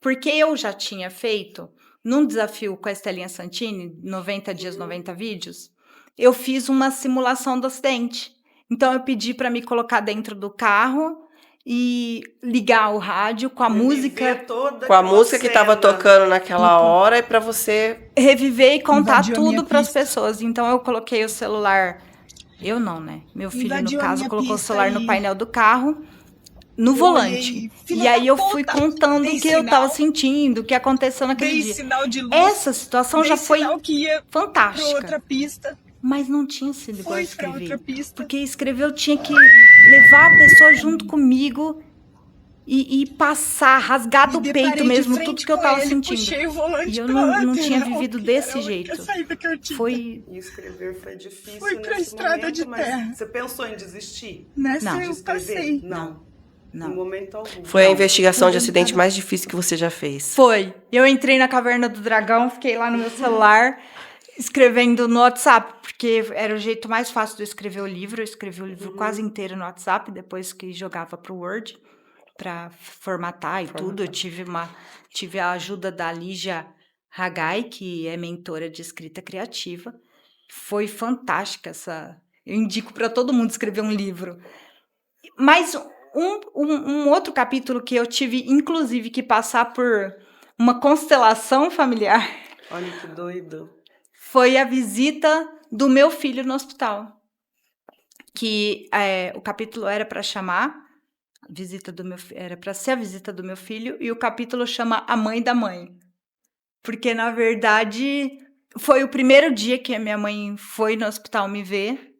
Porque eu já tinha feito, num desafio com a Estelinha Santini, 90 dias, 90 vídeos, eu fiz uma simulação do acidente. Então, eu pedi para me colocar dentro do carro e ligar o rádio com a música, Com a música que estava tocando naquela hora e para você... reviver e contar Invadiu a minha tudo para as pista. pessoas. Então, eu coloquei o celular... Eu não, né? Meu filho, Invadiu no a caso, minha colocou o pista celular no e- painel do carro, no Eu volante. olhei, filha E aí da eu fui puta, contando dei o que eu tava sinal. sentindo, o que aconteceu naquele Dei dia. sinal de luz. Essa situação dei já foi sinal que ia pra fantástica. outra pista. Mas não tinha sido igual Fui a pra outra escrever. pista. Porque escrever eu tinha que levar a pessoa junto comigo e passar, rasgar Me do deparei peito de mesmo frente tudo que eu com tava ele, sentindo. Puxei o volante E eu pra não tinha lateral, vivido que era desse a única jeito. saída que eu tinha. Foi... E escrever foi difícil. Fui pra nesse estrada momento, de mas terra. Você pensou em desistir? Nessa Não. De eu escrever? passei. Não. Não. Em momento algum. Foi a investigação de acidente mais difícil que você já fez. Foi. Eu entrei na Caverna do Dragão, fiquei lá no meu celular, escrevendo no WhatsApp, porque era o jeito mais fácil de eu escrever o livro. Eu escrevi o livro quase inteiro no WhatsApp, depois que jogava para o Word, para formatar e tudo. Eu tive a ajuda da Lígia Hagai, que é mentora de escrita criativa. Foi fantástica essa... Eu indico para todo mundo escrever um livro. Mas um outro capítulo que eu tive, inclusive, que passar por uma constelação familiar Olha que doido. foi a visita do meu filho no hospital. Que o capítulo era para chamar era para ser a visita do meu filho, e o capítulo chama A Mãe da Mãe. Porque, na verdade, foi o primeiro dia que a minha mãe foi no hospital me ver.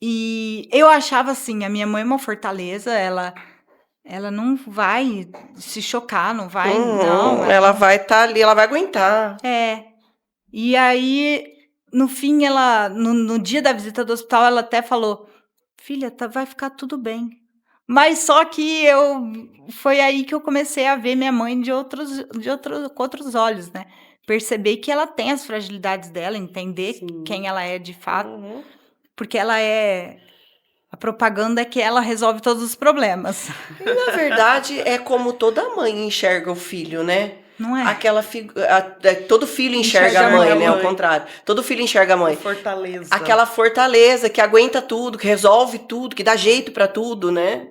E eu achava assim, a minha mãe é uma fortaleza, ela não vai se chocar, não vai, não. Ela vai estar ali, ela vai aguentar. E aí, no fim, no dia da visita do hospital, ela até falou, filha, vai ficar tudo bem. Mas só que foi aí que eu comecei a ver minha mãe com outros olhos, né? Perceber que ela tem as fragilidades dela, entender Sim. quem ela é de fato. Porque a propaganda é que ela resolve todos os problemas. E, na verdade, é como toda mãe enxerga o filho, né? Não é? Todo filho enxerga a mãe, né? Ao contrário. Todo filho enxerga a mãe. Fortaleza. Aquela fortaleza que aguenta tudo, que resolve tudo, que dá jeito pra tudo, né?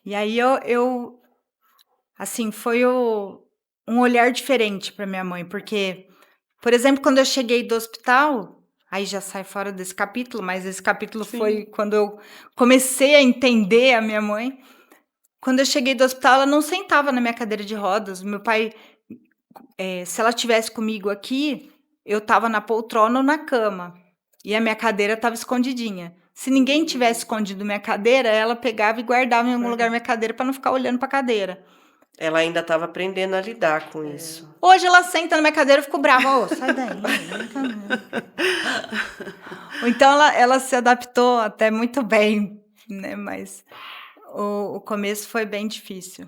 E aí assim, foi um olhar diferente para minha mãe, porque, por exemplo, quando eu cheguei do hospital, aí já sai fora desse capítulo, mas esse capítulo foi quando eu comecei a entender a minha mãe. Quando eu cheguei do hospital, ela não sentava na minha cadeira de rodas. Meu pai, se ela estivesse comigo aqui, eu estava na poltrona ou na cama, e a minha cadeira estava escondidinha. Se ninguém tivesse escondido minha cadeira, ela pegava e guardava em algum lugar minha cadeira para não ficar olhando para a cadeira. Ela ainda estava aprendendo a lidar com isso. Hoje ela senta na minha cadeira e fico brava. Ô, sai daí. Ou então ela se adaptou até muito bem, né? Mas o começo foi bem difícil.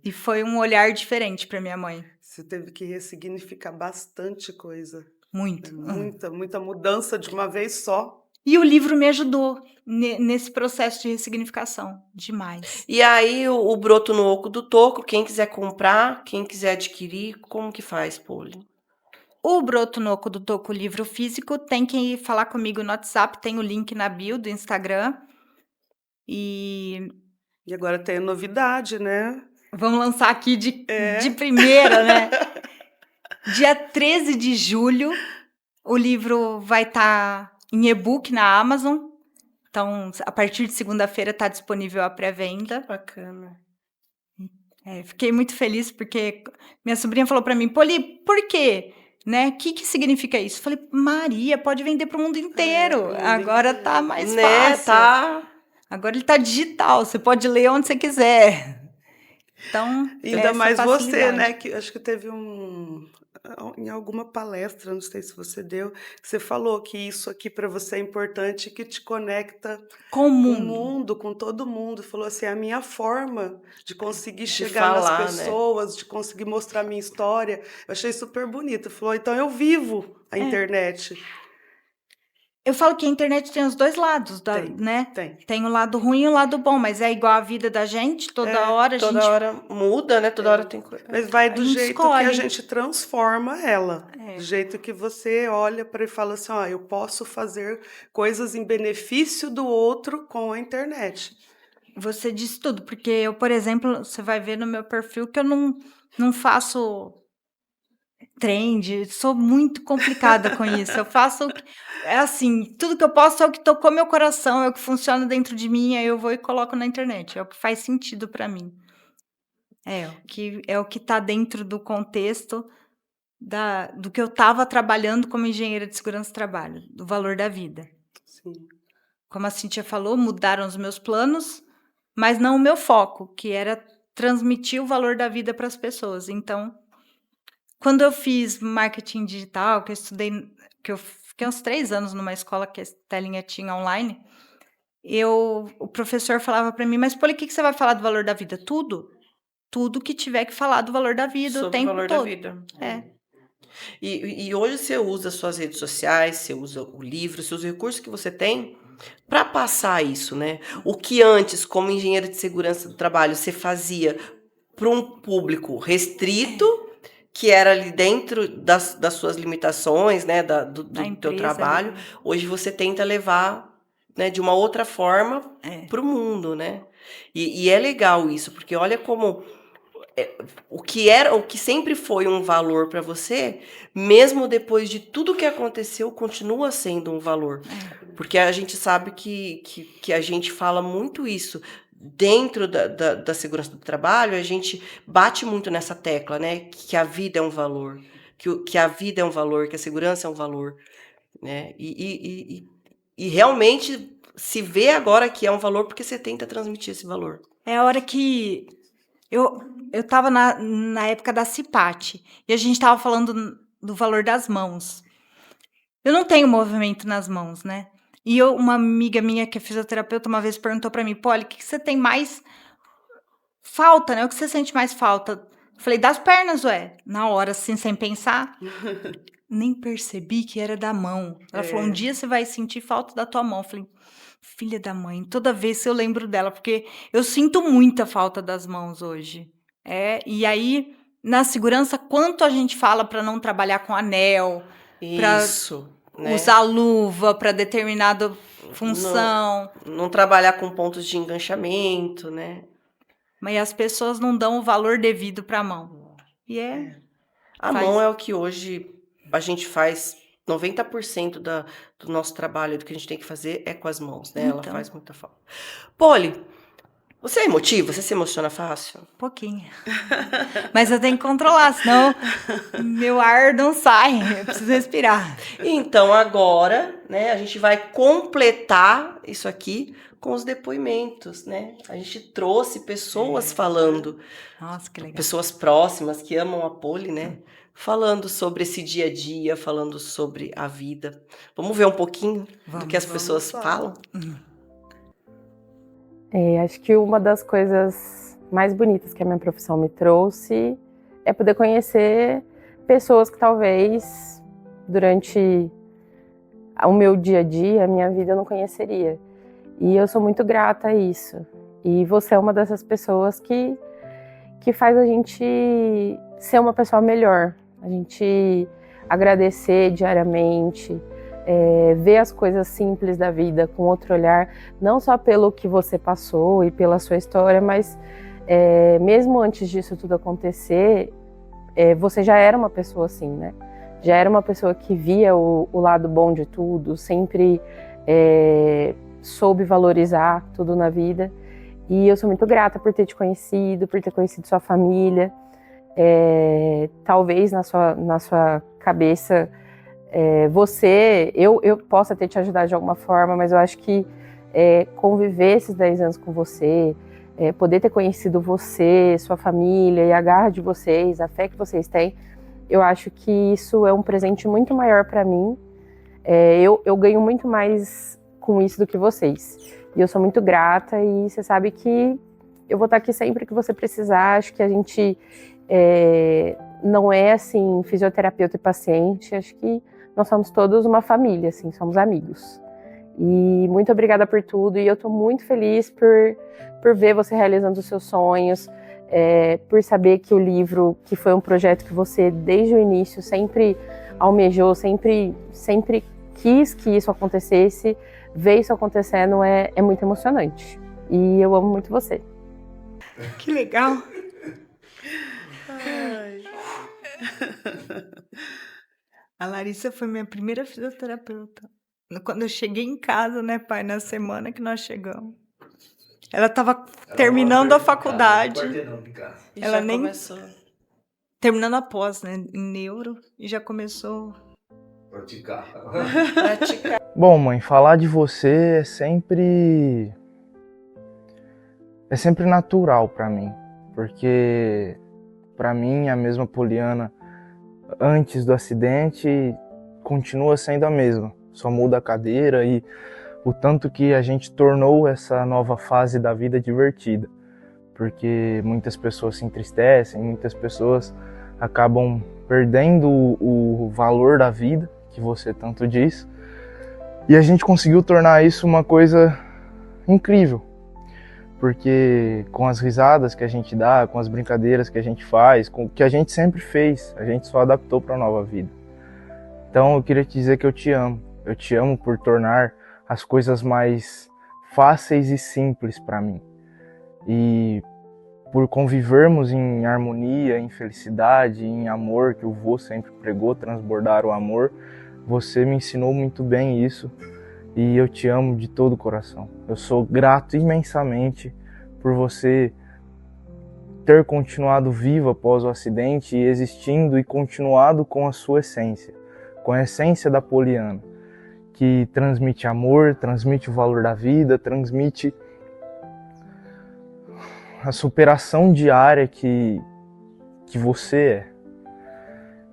E foi um olhar diferente para minha mãe. Você teve que ressignificar bastante coisa. Muito. Muita mudança de uma vez só. E o livro me ajudou nesse processo de ressignificação. Demais. E aí, o Broto no Oco do Toco, quem quiser comprar, quem quiser adquirir, como que faz, Poli? O Broto no Oco do Toco, livro físico, tem que falar comigo no WhatsApp, tem o link na bio do Instagram. E agora tem a novidade, né? vamos lançar aqui de primeira, né? Dia 13 de julho, o livro vai estar em e-book na Amazon. Então, a partir de segunda-feira está disponível a pré-venda. Bacana. Fiquei muito feliz porque minha sobrinha falou para mim, Poli, por quê? Né? O que significa isso? Eu falei, Maria, pode vender para o mundo inteiro. pro mundo Agora inteiro. tá mais Né, fácil. tá. Agora ele tá digital, você pode ler onde você quiser. Então, Ainda essa mais você, facilidade. né? Que acho que teve em alguma palestra, não sei se você deu, que você falou que isso aqui para você é importante, que te conecta Com o com o mundo. mundo, com todo mundo. Falou assim, a minha forma de conseguir De chegar nas falar, né? pessoas, de conseguir mostrar minha história. Eu achei super bonito. Falou, então eu vivo a internet. Eu falo que a internet tem os dois lados, né? Tem. Tem o lado ruim e o lado bom, mas é igual a vida da gente, toda hora a Toda gente... hora muda, né? Toda hora tem coisa. Mas vai A do gente jeito que a escolhe. gente transforma ela. É. Do jeito que você olha para e fala assim, ó, eu posso fazer coisas em benefício do outro com a internet. Você disse tudo, porque eu, por exemplo, você vai ver no meu perfil que eu não faço trend, sou muito complicada com isso. Eu faço, é assim, tudo que eu posto é o que tocou meu coração, é o que funciona dentro de mim, aí eu vou e coloco na internet, é o que faz sentido para mim. É o que tá dentro do contexto do que eu estava trabalhando como engenheira de segurança do trabalho, do valor da vida. Sim. Como a Cíntia falou, mudaram os meus planos, mas não o meu foco, que era transmitir o valor da vida para as pessoas. Então, quando eu fiz marketing digital, que eu estudei, que eu fiquei uns 3 anos numa escola que a telinha tinha online, o professor falava para mim, mas Poli, o que você vai falar do valor da vida? Tudo que tiver que falar do valor da vida o Sobre o tempo valor todo. da vida. É. E hoje você usa suas redes sociais, você usa o livro, seus recursos que você tem para passar isso, né? O que antes, como engenheira de segurança do trabalho, você fazia para um público restrito, que era ali dentro das suas limitações, né? Do teu empresa, trabalho. né? Hoje você tenta levar, né, de uma outra forma É. para o mundo, né? E é legal isso, porque olha como o que sempre foi um valor para você, mesmo depois de tudo que aconteceu, continua sendo um valor. Porque a gente sabe que a gente fala muito isso. Dentro da segurança do trabalho, a gente bate muito nessa tecla, né? Que a vida é um valor. Que a vida é um valor, que a segurança é um valor. Né? E realmente se vê agora que é um valor porque você tenta transmitir esse valor. É a hora que eu estava na época da CIPAT e a gente estava falando do valor das mãos. Eu não tenho movimento nas mãos, né? E uma amiga minha que é fisioterapeuta uma vez perguntou para mim, Poli, o que você tem mais falta, né? O que você sente mais falta? Eu falei, das pernas, ué. Na hora, assim, sem pensar. Nem percebi que era da mão. Ela falou, um dia você vai sentir falta da tua mão. Eu falei, filha da mãe, toda vez eu lembro dela, porque eu sinto muita falta das mãos hoje. E aí, na segurança, quanto a gente fala para não trabalhar com anel, para né? usar luva para determinada função. Não trabalhar com pontos de enganchamento, né? Mas as pessoas não dão o valor devido para a mão. A mão é o que hoje a gente faz. 90% do nosso trabalho, do que a gente tem que fazer, é com as mãos, né? Então. Ela faz muita falta. Poli, você é emotiva? Você se emociona fácil? Um pouquinho. Mas eu tenho que controlar, senão meu ar não sai. Eu preciso respirar. Então, agora, né, a gente vai completar isso aqui com os depoimentos, né? A gente trouxe pessoas falando. Nossa, que legal. Pessoas próximas que amam a Poli, né? Falando sobre esse dia a dia, falando sobre a vida. Vamos ver um pouquinho do que as pessoas falam? Acho que uma das coisas mais bonitas que a minha profissão me trouxe é poder conhecer pessoas que talvez durante o meu dia a dia, a minha vida, eu não conheceria. E eu sou muito grata a isso. E você é uma dessas pessoas que faz a gente ser uma pessoa melhor. A gente agradecer diariamente, ver as coisas simples da vida com outro olhar, não só pelo que você passou e pela sua história, mas mesmo antes disso tudo acontecer, você já era uma pessoa assim, né? Já era uma pessoa que via o lado bom de tudo, sempre soube valorizar tudo na vida. E eu sou muito grata por ter te conhecido, por ter conhecido sua família. Talvez na sua cabeça, eu possa ter te ajudado de alguma forma, mas eu acho que conviver esses 10 anos com você, poder ter conhecido você, sua família e a garra de vocês, a fé que vocês têm, eu acho que isso é um presente muito maior para mim. Eu ganho muito mais com isso do que vocês. E eu sou muito grata e você sabe que eu vou estar aqui sempre que você precisar. Acho que a gente não é assim fisioterapeuta e paciente. Acho que nós somos todos uma família, assim, somos amigos. E muito obrigada por tudo. E eu estou muito feliz por ver você realizando os seus sonhos, por saber que o livro, que foi um projeto que você desde o início sempre almejou, sempre quis que isso acontecesse, ver isso acontecendo é muito emocionante. E eu amo muito você. Que legal. Ai. A Larissa foi minha primeira fisioterapeuta. Quando eu cheguei em casa, né, pai, na semana que nós chegamos. Ela estava terminando a faculdade. E Ela já nem- começou. Terminando a pós, né, em neuro. E já começou. Praticar. Praticar. Bom, mãe, falar de você é sempre natural pra mim, porque pra mim a mesma Poliana antes do acidente continua sendo a mesma, só muda a cadeira e o tanto que a gente tornou essa nova fase da vida divertida, porque muitas pessoas se entristecem, muitas pessoas acabam perdendo o valor da vida, que você tanto diz, e a gente conseguiu tornar isso uma coisa incrível, porque com as risadas que a gente dá, com as brincadeiras que a gente faz, com o que a gente sempre fez, a gente só adaptou para a nova vida. Então eu queria te dizer que eu te amo por tornar as coisas mais fáceis e simples para mim, e por convivermos em harmonia, em felicidade, em amor, que o vô sempre pregou, transbordar o amor. Você me ensinou muito bem isso e eu te amo de todo o coração. Eu sou grato imensamente por você ter continuado vivo após o acidente e existindo e continuado com a sua essência, com a essência da Poliana, que transmite amor, transmite o valor da vida, transmite a superação diária que você é.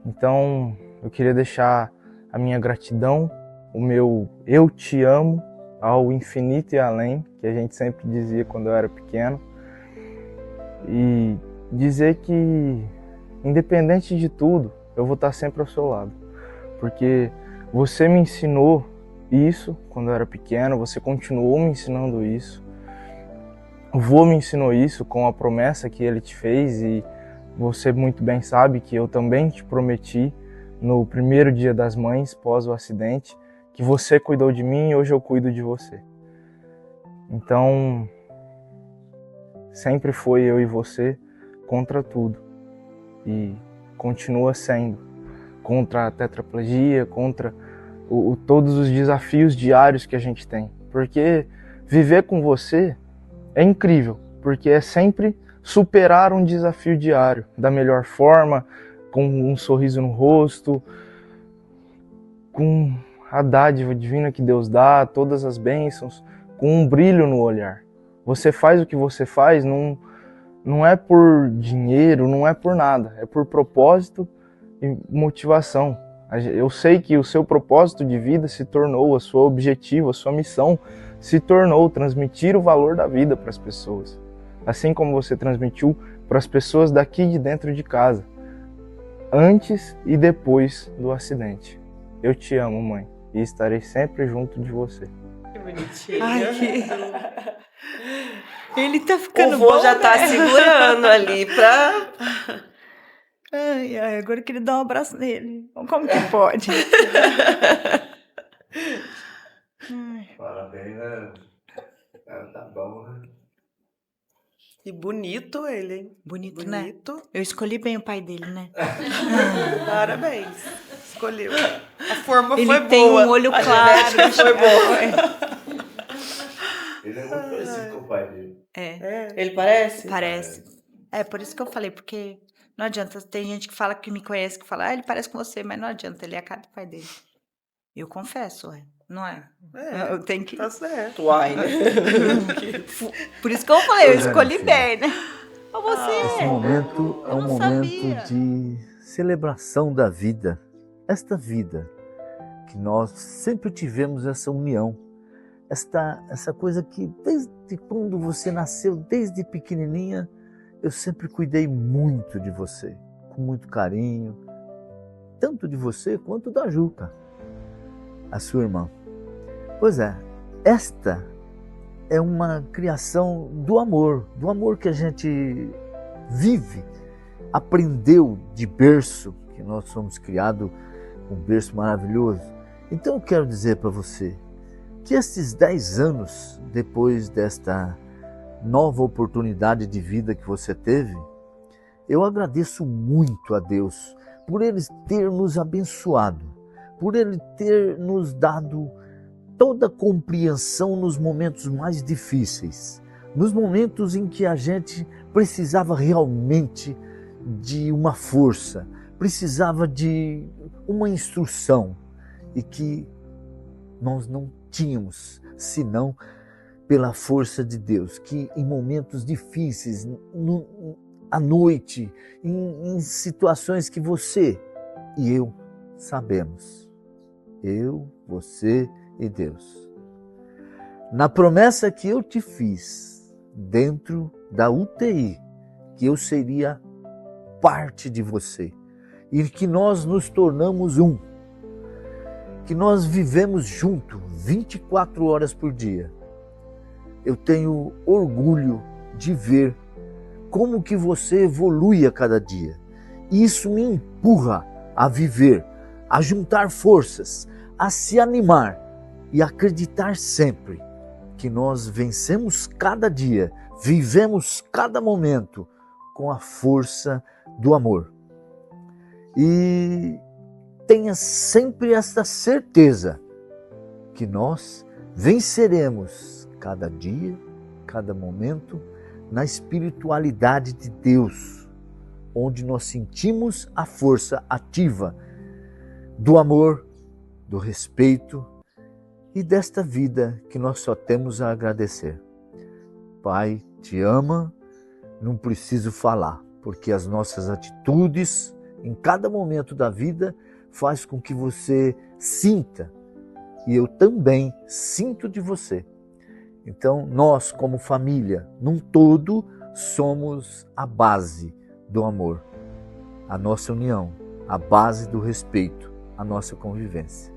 Então, eu queria deixar a minha gratidão, o meu eu te amo ao infinito e além, que a gente sempre dizia quando eu era pequeno, e dizer que, independente de tudo, eu vou estar sempre ao seu lado, porque você me ensinou isso quando eu era pequeno, você continuou me ensinando isso, o vô me ensinou isso com a promessa que ele te fez e você muito bem sabe que eu também te prometi no primeiro dia das mães, pós o acidente, que você cuidou de mim e hoje eu cuido de você. Então, sempre foi eu e você contra tudo e continua sendo contra a tetraplegia, contra todos os desafios diários que a gente tem, porque viver com você é incrível, porque é sempre superar um desafio diário da melhor forma, com um sorriso no rosto, com a dádiva divina que Deus dá, todas as bênçãos, com um brilho no olhar. Você faz o que você faz, não é por dinheiro, não é por nada, é por propósito e motivação. Eu sei que o seu propósito de vida se tornou, o seu objetivo, a sua missão se tornou transmitir o valor da vida para as pessoas. Assim como você transmitiu para as pessoas daqui de dentro de casa, antes e depois do acidente. Eu te amo, mãe, e estarei sempre junto de você. Que bonitinho. Ai, ele tá ficando O vô bom, já tá né? segurando ali pra... Ai, agora eu queria dar um abraço nele. Como que pode? Ai. Parabéns, né? Tá bom, né? E bonito ele, hein? Bonito, né? Bonito. Eu escolhi bem o pai dele, né? Parabéns. Escolheu. A forma Ele foi tem boa. um olho A claro. genética foi boa. Ele é muito parecido com o pai dele. Ele parece? Parece. É, por isso que eu falei, porque não adianta. Tem gente que fala que me conhece, que fala, ele parece com você, mas não adianta, ele é a cara do pai dele. Eu confesso, não é? Eu tenho que. Tá certo. Uai, né? Por isso que eu falei, eu Pois é, escolhi minha bem, né? Ou você Esse momento é Eu um não momento sabia. de celebração da vida. Esta vida que nós sempre tivemos essa união. Essa coisa que desde quando você nasceu, desde pequenininha, eu sempre cuidei muito de você, com muito carinho, tanto de você quanto da Juca, a sua irmã. Pois é, esta é uma criação do amor que a gente vive, aprendeu de berço, que nós somos criados com um berço maravilhoso. Então eu quero dizer para você que esses 10 anos depois desta nova oportunidade de vida que você teve, eu agradeço muito a Deus por Ele ter nos abençoado, por Ele ter nos dado toda a compreensão nos momentos mais difíceis, nos momentos em que a gente precisava realmente de uma força, precisava de uma instrução e que nós não tínhamos, senão pela força de Deus, que em momentos difíceis, à noite, em situações que você e eu sabemos, eu, você e Deus. Na promessa que eu te fiz dentro da UTI, que eu seria parte de você e que nós nos tornamos um, que nós vivemos junto 24 horas por dia. Eu tenho orgulho de ver como que você evolui a cada dia. E isso me empurra a viver, a juntar forças, a se animar e acreditar sempre que nós vencemos cada dia, vivemos cada momento com a força do amor. E tenha sempre esta certeza que nós venceremos cada dia, cada momento, na espiritualidade de Deus, onde nós sentimos a força ativa do amor, do respeito e desta vida que nós só temos a agradecer. Pai, te ama, não preciso falar, porque as nossas atitudes em cada momento da vida faz com que você sinta, e eu também sinto de você. Então, nós, como família, num todo, somos a base do amor, a nossa união, a base do respeito, a nossa convivência.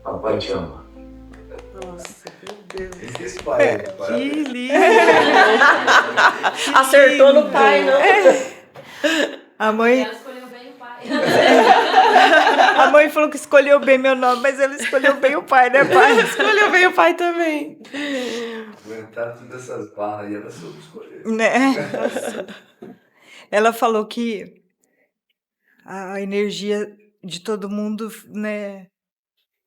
Papai te ama. Nossa, meu Deus. Esse pai, Que lindo! Acertou no pai, não? A mãe, Ela escolheu bem o pai. a mãe falou que escolheu bem meu nome, mas ele escolheu bem o pai, né, pai? Escolheu bem o pai também. Aguentar todas essas barras e ela soube escolher. Né? Ela falou que a energia de todo mundo, né,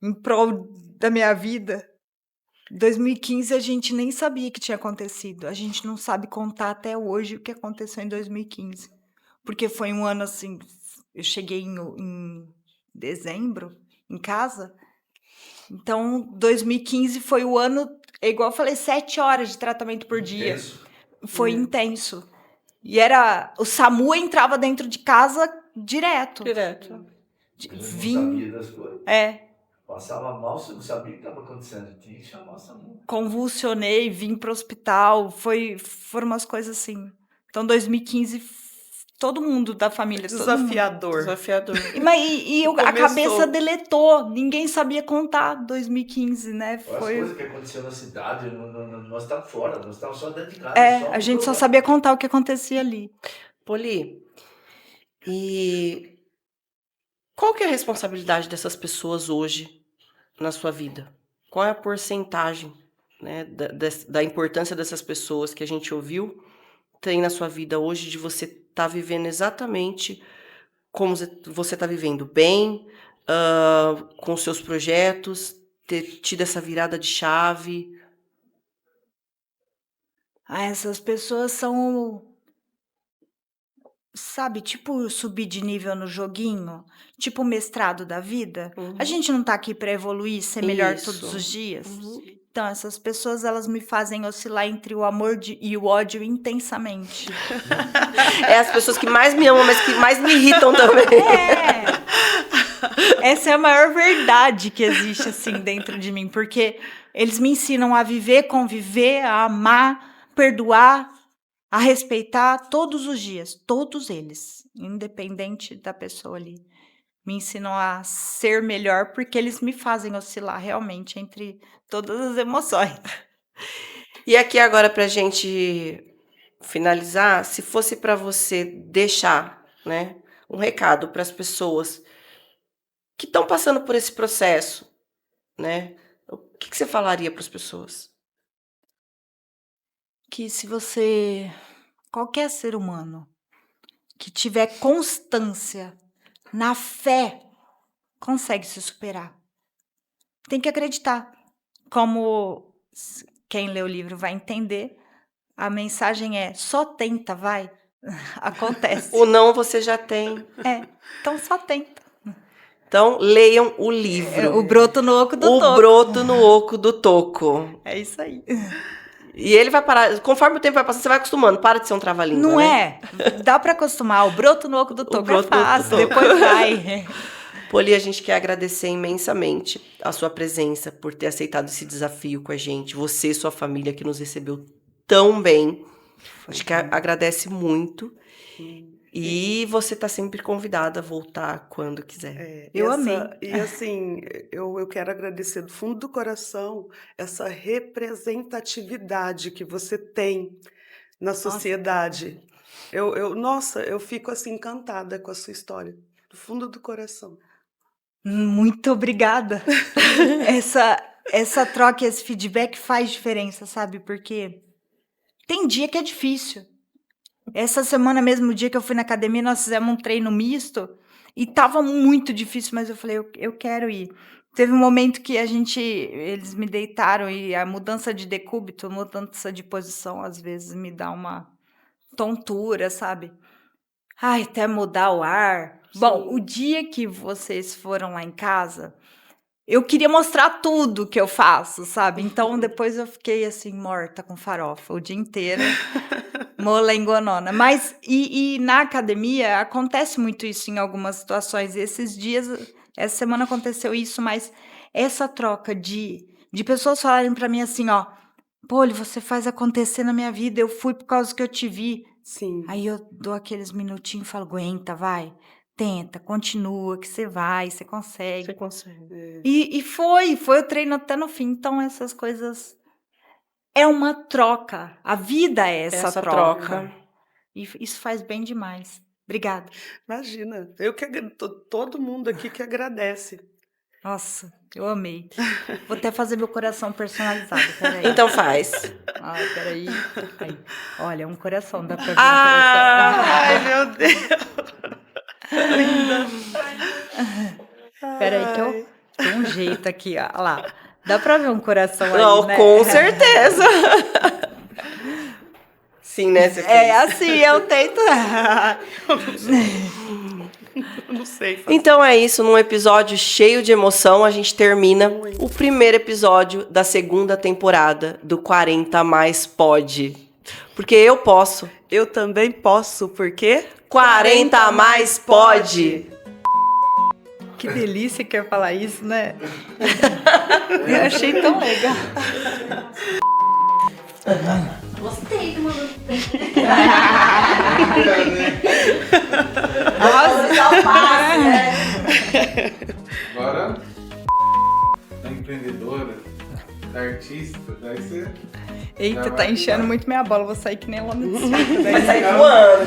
em prol da minha vida. 2015 a gente nem sabia que tinha acontecido. A gente não sabe contar até hoje o que aconteceu em 2015. Porque foi um ano assim, eu cheguei em dezembro em casa. Então, 2015 foi o ano, é igual eu falei, 7 horas de tratamento por dia. Intenso. Foi intenso. E era, o SAMU entrava dentro de casa direto. Direto. Eu não Vim, sabia das coisas. Passava mal, você não sabia o que estava acontecendo. Tinha que chamar o SAMU. convulsionei, vim pro hospital, foram umas coisas assim. Então, 2015, todo mundo da família, todo mundo. Desafiador. A Começou. cabeça deletou, ninguém sabia contar 2015, né? As coisas que aconteceram na cidade, nós estávamos fora, nós estávamos só dentro de casa. A gente só sabia contar o que acontecia ali. Poli, e qual que é a responsabilidade dessas pessoas hoje na sua vida? Qual é a porcentagem, né, da importância dessas pessoas que a gente ouviu tem na sua vida hoje, de você estar vivendo exatamente como você está vivendo, bem, com seus projetos, ter tido essa virada de chave? Essas pessoas são, sabe, tipo subir de nível no joguinho, tipo o mestrado da vida. A gente não tá aqui para evoluir, ser melhor todos Isso. os dias. Então, essas pessoas, elas me fazem oscilar entre o amor e o ódio intensamente. É as pessoas que mais me amam, mas que mais me irritam também. Essa é a maior verdade que existe, assim, dentro de mim. Porque eles me ensinam a viver, conviver, a amar, perdoar, a respeitar todos os dias. Todos eles. Independente da pessoa ali. Me ensinam a ser melhor porque eles me fazem oscilar realmente entre todas as emoções. E aqui agora pra gente finalizar, se fosse pra você deixar, né, um recado para as pessoas que estão passando por esse processo, né? O que você falaria para as pessoas? Que se você, qualquer ser humano, que tiver constância na fé, consegue se superar. Tem que acreditar. Como quem lê o livro vai entender, a mensagem é: só tenta, vai. Acontece. O não você já tem. Então só tenta. Então, leiam o livro. O broto no oco do toco. O broto no oco do toco. É isso aí. E ele vai parar, conforme o tempo vai passando, você vai acostumando. Para de ser um trava-língua, Não né? Dá pra acostumar. O broto no oco do toco é broto no oco do fácil, toco. depois vai. Poli, a gente quer agradecer imensamente a sua presença, por ter aceitado esse desafio com a gente. Você e sua família que nos recebeu tão bem. A gente agradece muito. E você está sempre convidada a voltar quando quiser. Eu amei. E assim, eu quero agradecer do fundo do coração essa representatividade que você tem na sociedade. Nossa, eu fico assim encantada com a sua história, do fundo do coração. Muito obrigada. Essa troca, esse feedback faz diferença, sabe? Porque tem dia que é difícil. Essa semana mesmo, o dia que eu fui na academia, nós fizemos um treino misto e tava muito difícil, mas eu falei, eu quero ir. Teve um momento que eles me deitaram e a mudança de decúbito, mudança de posição, às vezes me dá uma tontura, sabe? Ai, até mudar o ar. Sim. Bom, o dia que vocês foram lá em casa, eu queria mostrar tudo que eu faço, sabe? Então, depois eu fiquei assim, morta com farofa o dia inteiro. Molengonona. Mas, e na academia, acontece muito isso em algumas situações. Essa semana aconteceu isso, mas essa troca de pessoas falarem pra mim assim, ó, Poli, você faz acontecer na minha vida, eu fui por causa que eu te vi. Sim. Aí eu dou aqueles minutinhos e falo, aguenta, vai, tenta, continua, que você vai, você consegue. Você consegue. E foi o treino até no fim. Então, essas coisas... É uma troca. A vida é essa troca. E isso faz bem demais. Obrigada. Imagina, todo mundo aqui que agradece. Nossa, eu amei. Vou até fazer meu coração personalizado, peraí. Então faz. Ai, peraí. Aí. Olha, um coração, dá pra ver Ai, meu Deus. Peraí que eu tenho um jeito aqui, ó lá. Dá pra ver um coração aí, Não, né? com certeza. Sim, né? É assim, eu tento. Não sei fazer. Então é isso, num episódio cheio de emoção, a gente termina o primeiro episódio da segunda temporada do 40 Mais Pode. Porque eu posso. Eu também posso, porque 40 Mais Pode. Que delícia que é falar isso, né? Eu achei tão legal. Gostei do Manu. Agora, da empreendedora, da artista, daí você... Eita, tá enchendo muito minha bola. Vou sair que nem lona de circo. Vai sair voando.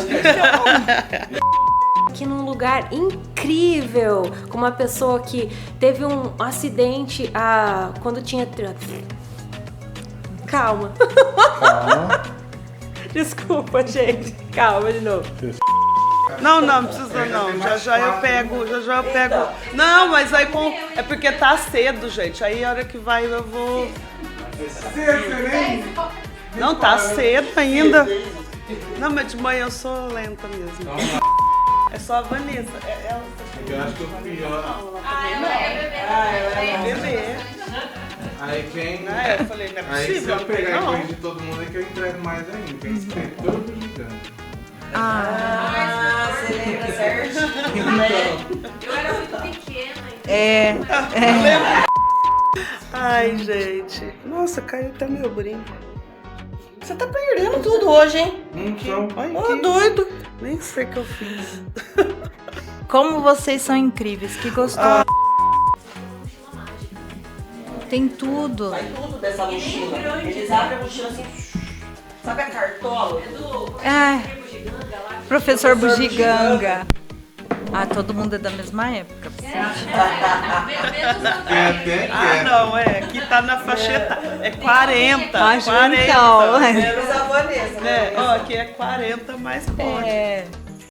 Aqui num lugar incrível, com uma pessoa que teve um acidente quando tinha... Calma. Desculpa, gente. Calma de novo. Não precisa não. Já eu pego. Não, mas aí é porque tá cedo, gente. Aí a hora que vai eu vou. Não, tá cedo ainda. Não, mas de manhã eu sou lenta mesmo. Vamos lá. É só a Vanessa. Ela Eu acho que o pior. ela é bebê. Aí quem. Eu falei, não é Aí se possível. eu pegar e Não. corrigir todo mundo é que eu entrego mais ainda. Tem inspetor gigante. Você lembra certinho, né? Eu era muito pequena. É. Ai, gente. Nossa, caiu até meu brinco. Você tá perdendo tudo hoje, hein? Então, Olha Ô, que doido. Nem sei o que eu fiz. Como vocês são incríveis, que gostoso. Tem tudo. Sai tudo dessa mochila. Eles abrem a mochila assim. Sabe a cartola? É. Professor Bugiganga. Ah, todo mundo é da mesma época. tem até que Ah, não, aqui tá na faixa etária. É 40. Mas 40. então, Menos a Vanessa, É, né? ó, aqui é 40 mais forte. É.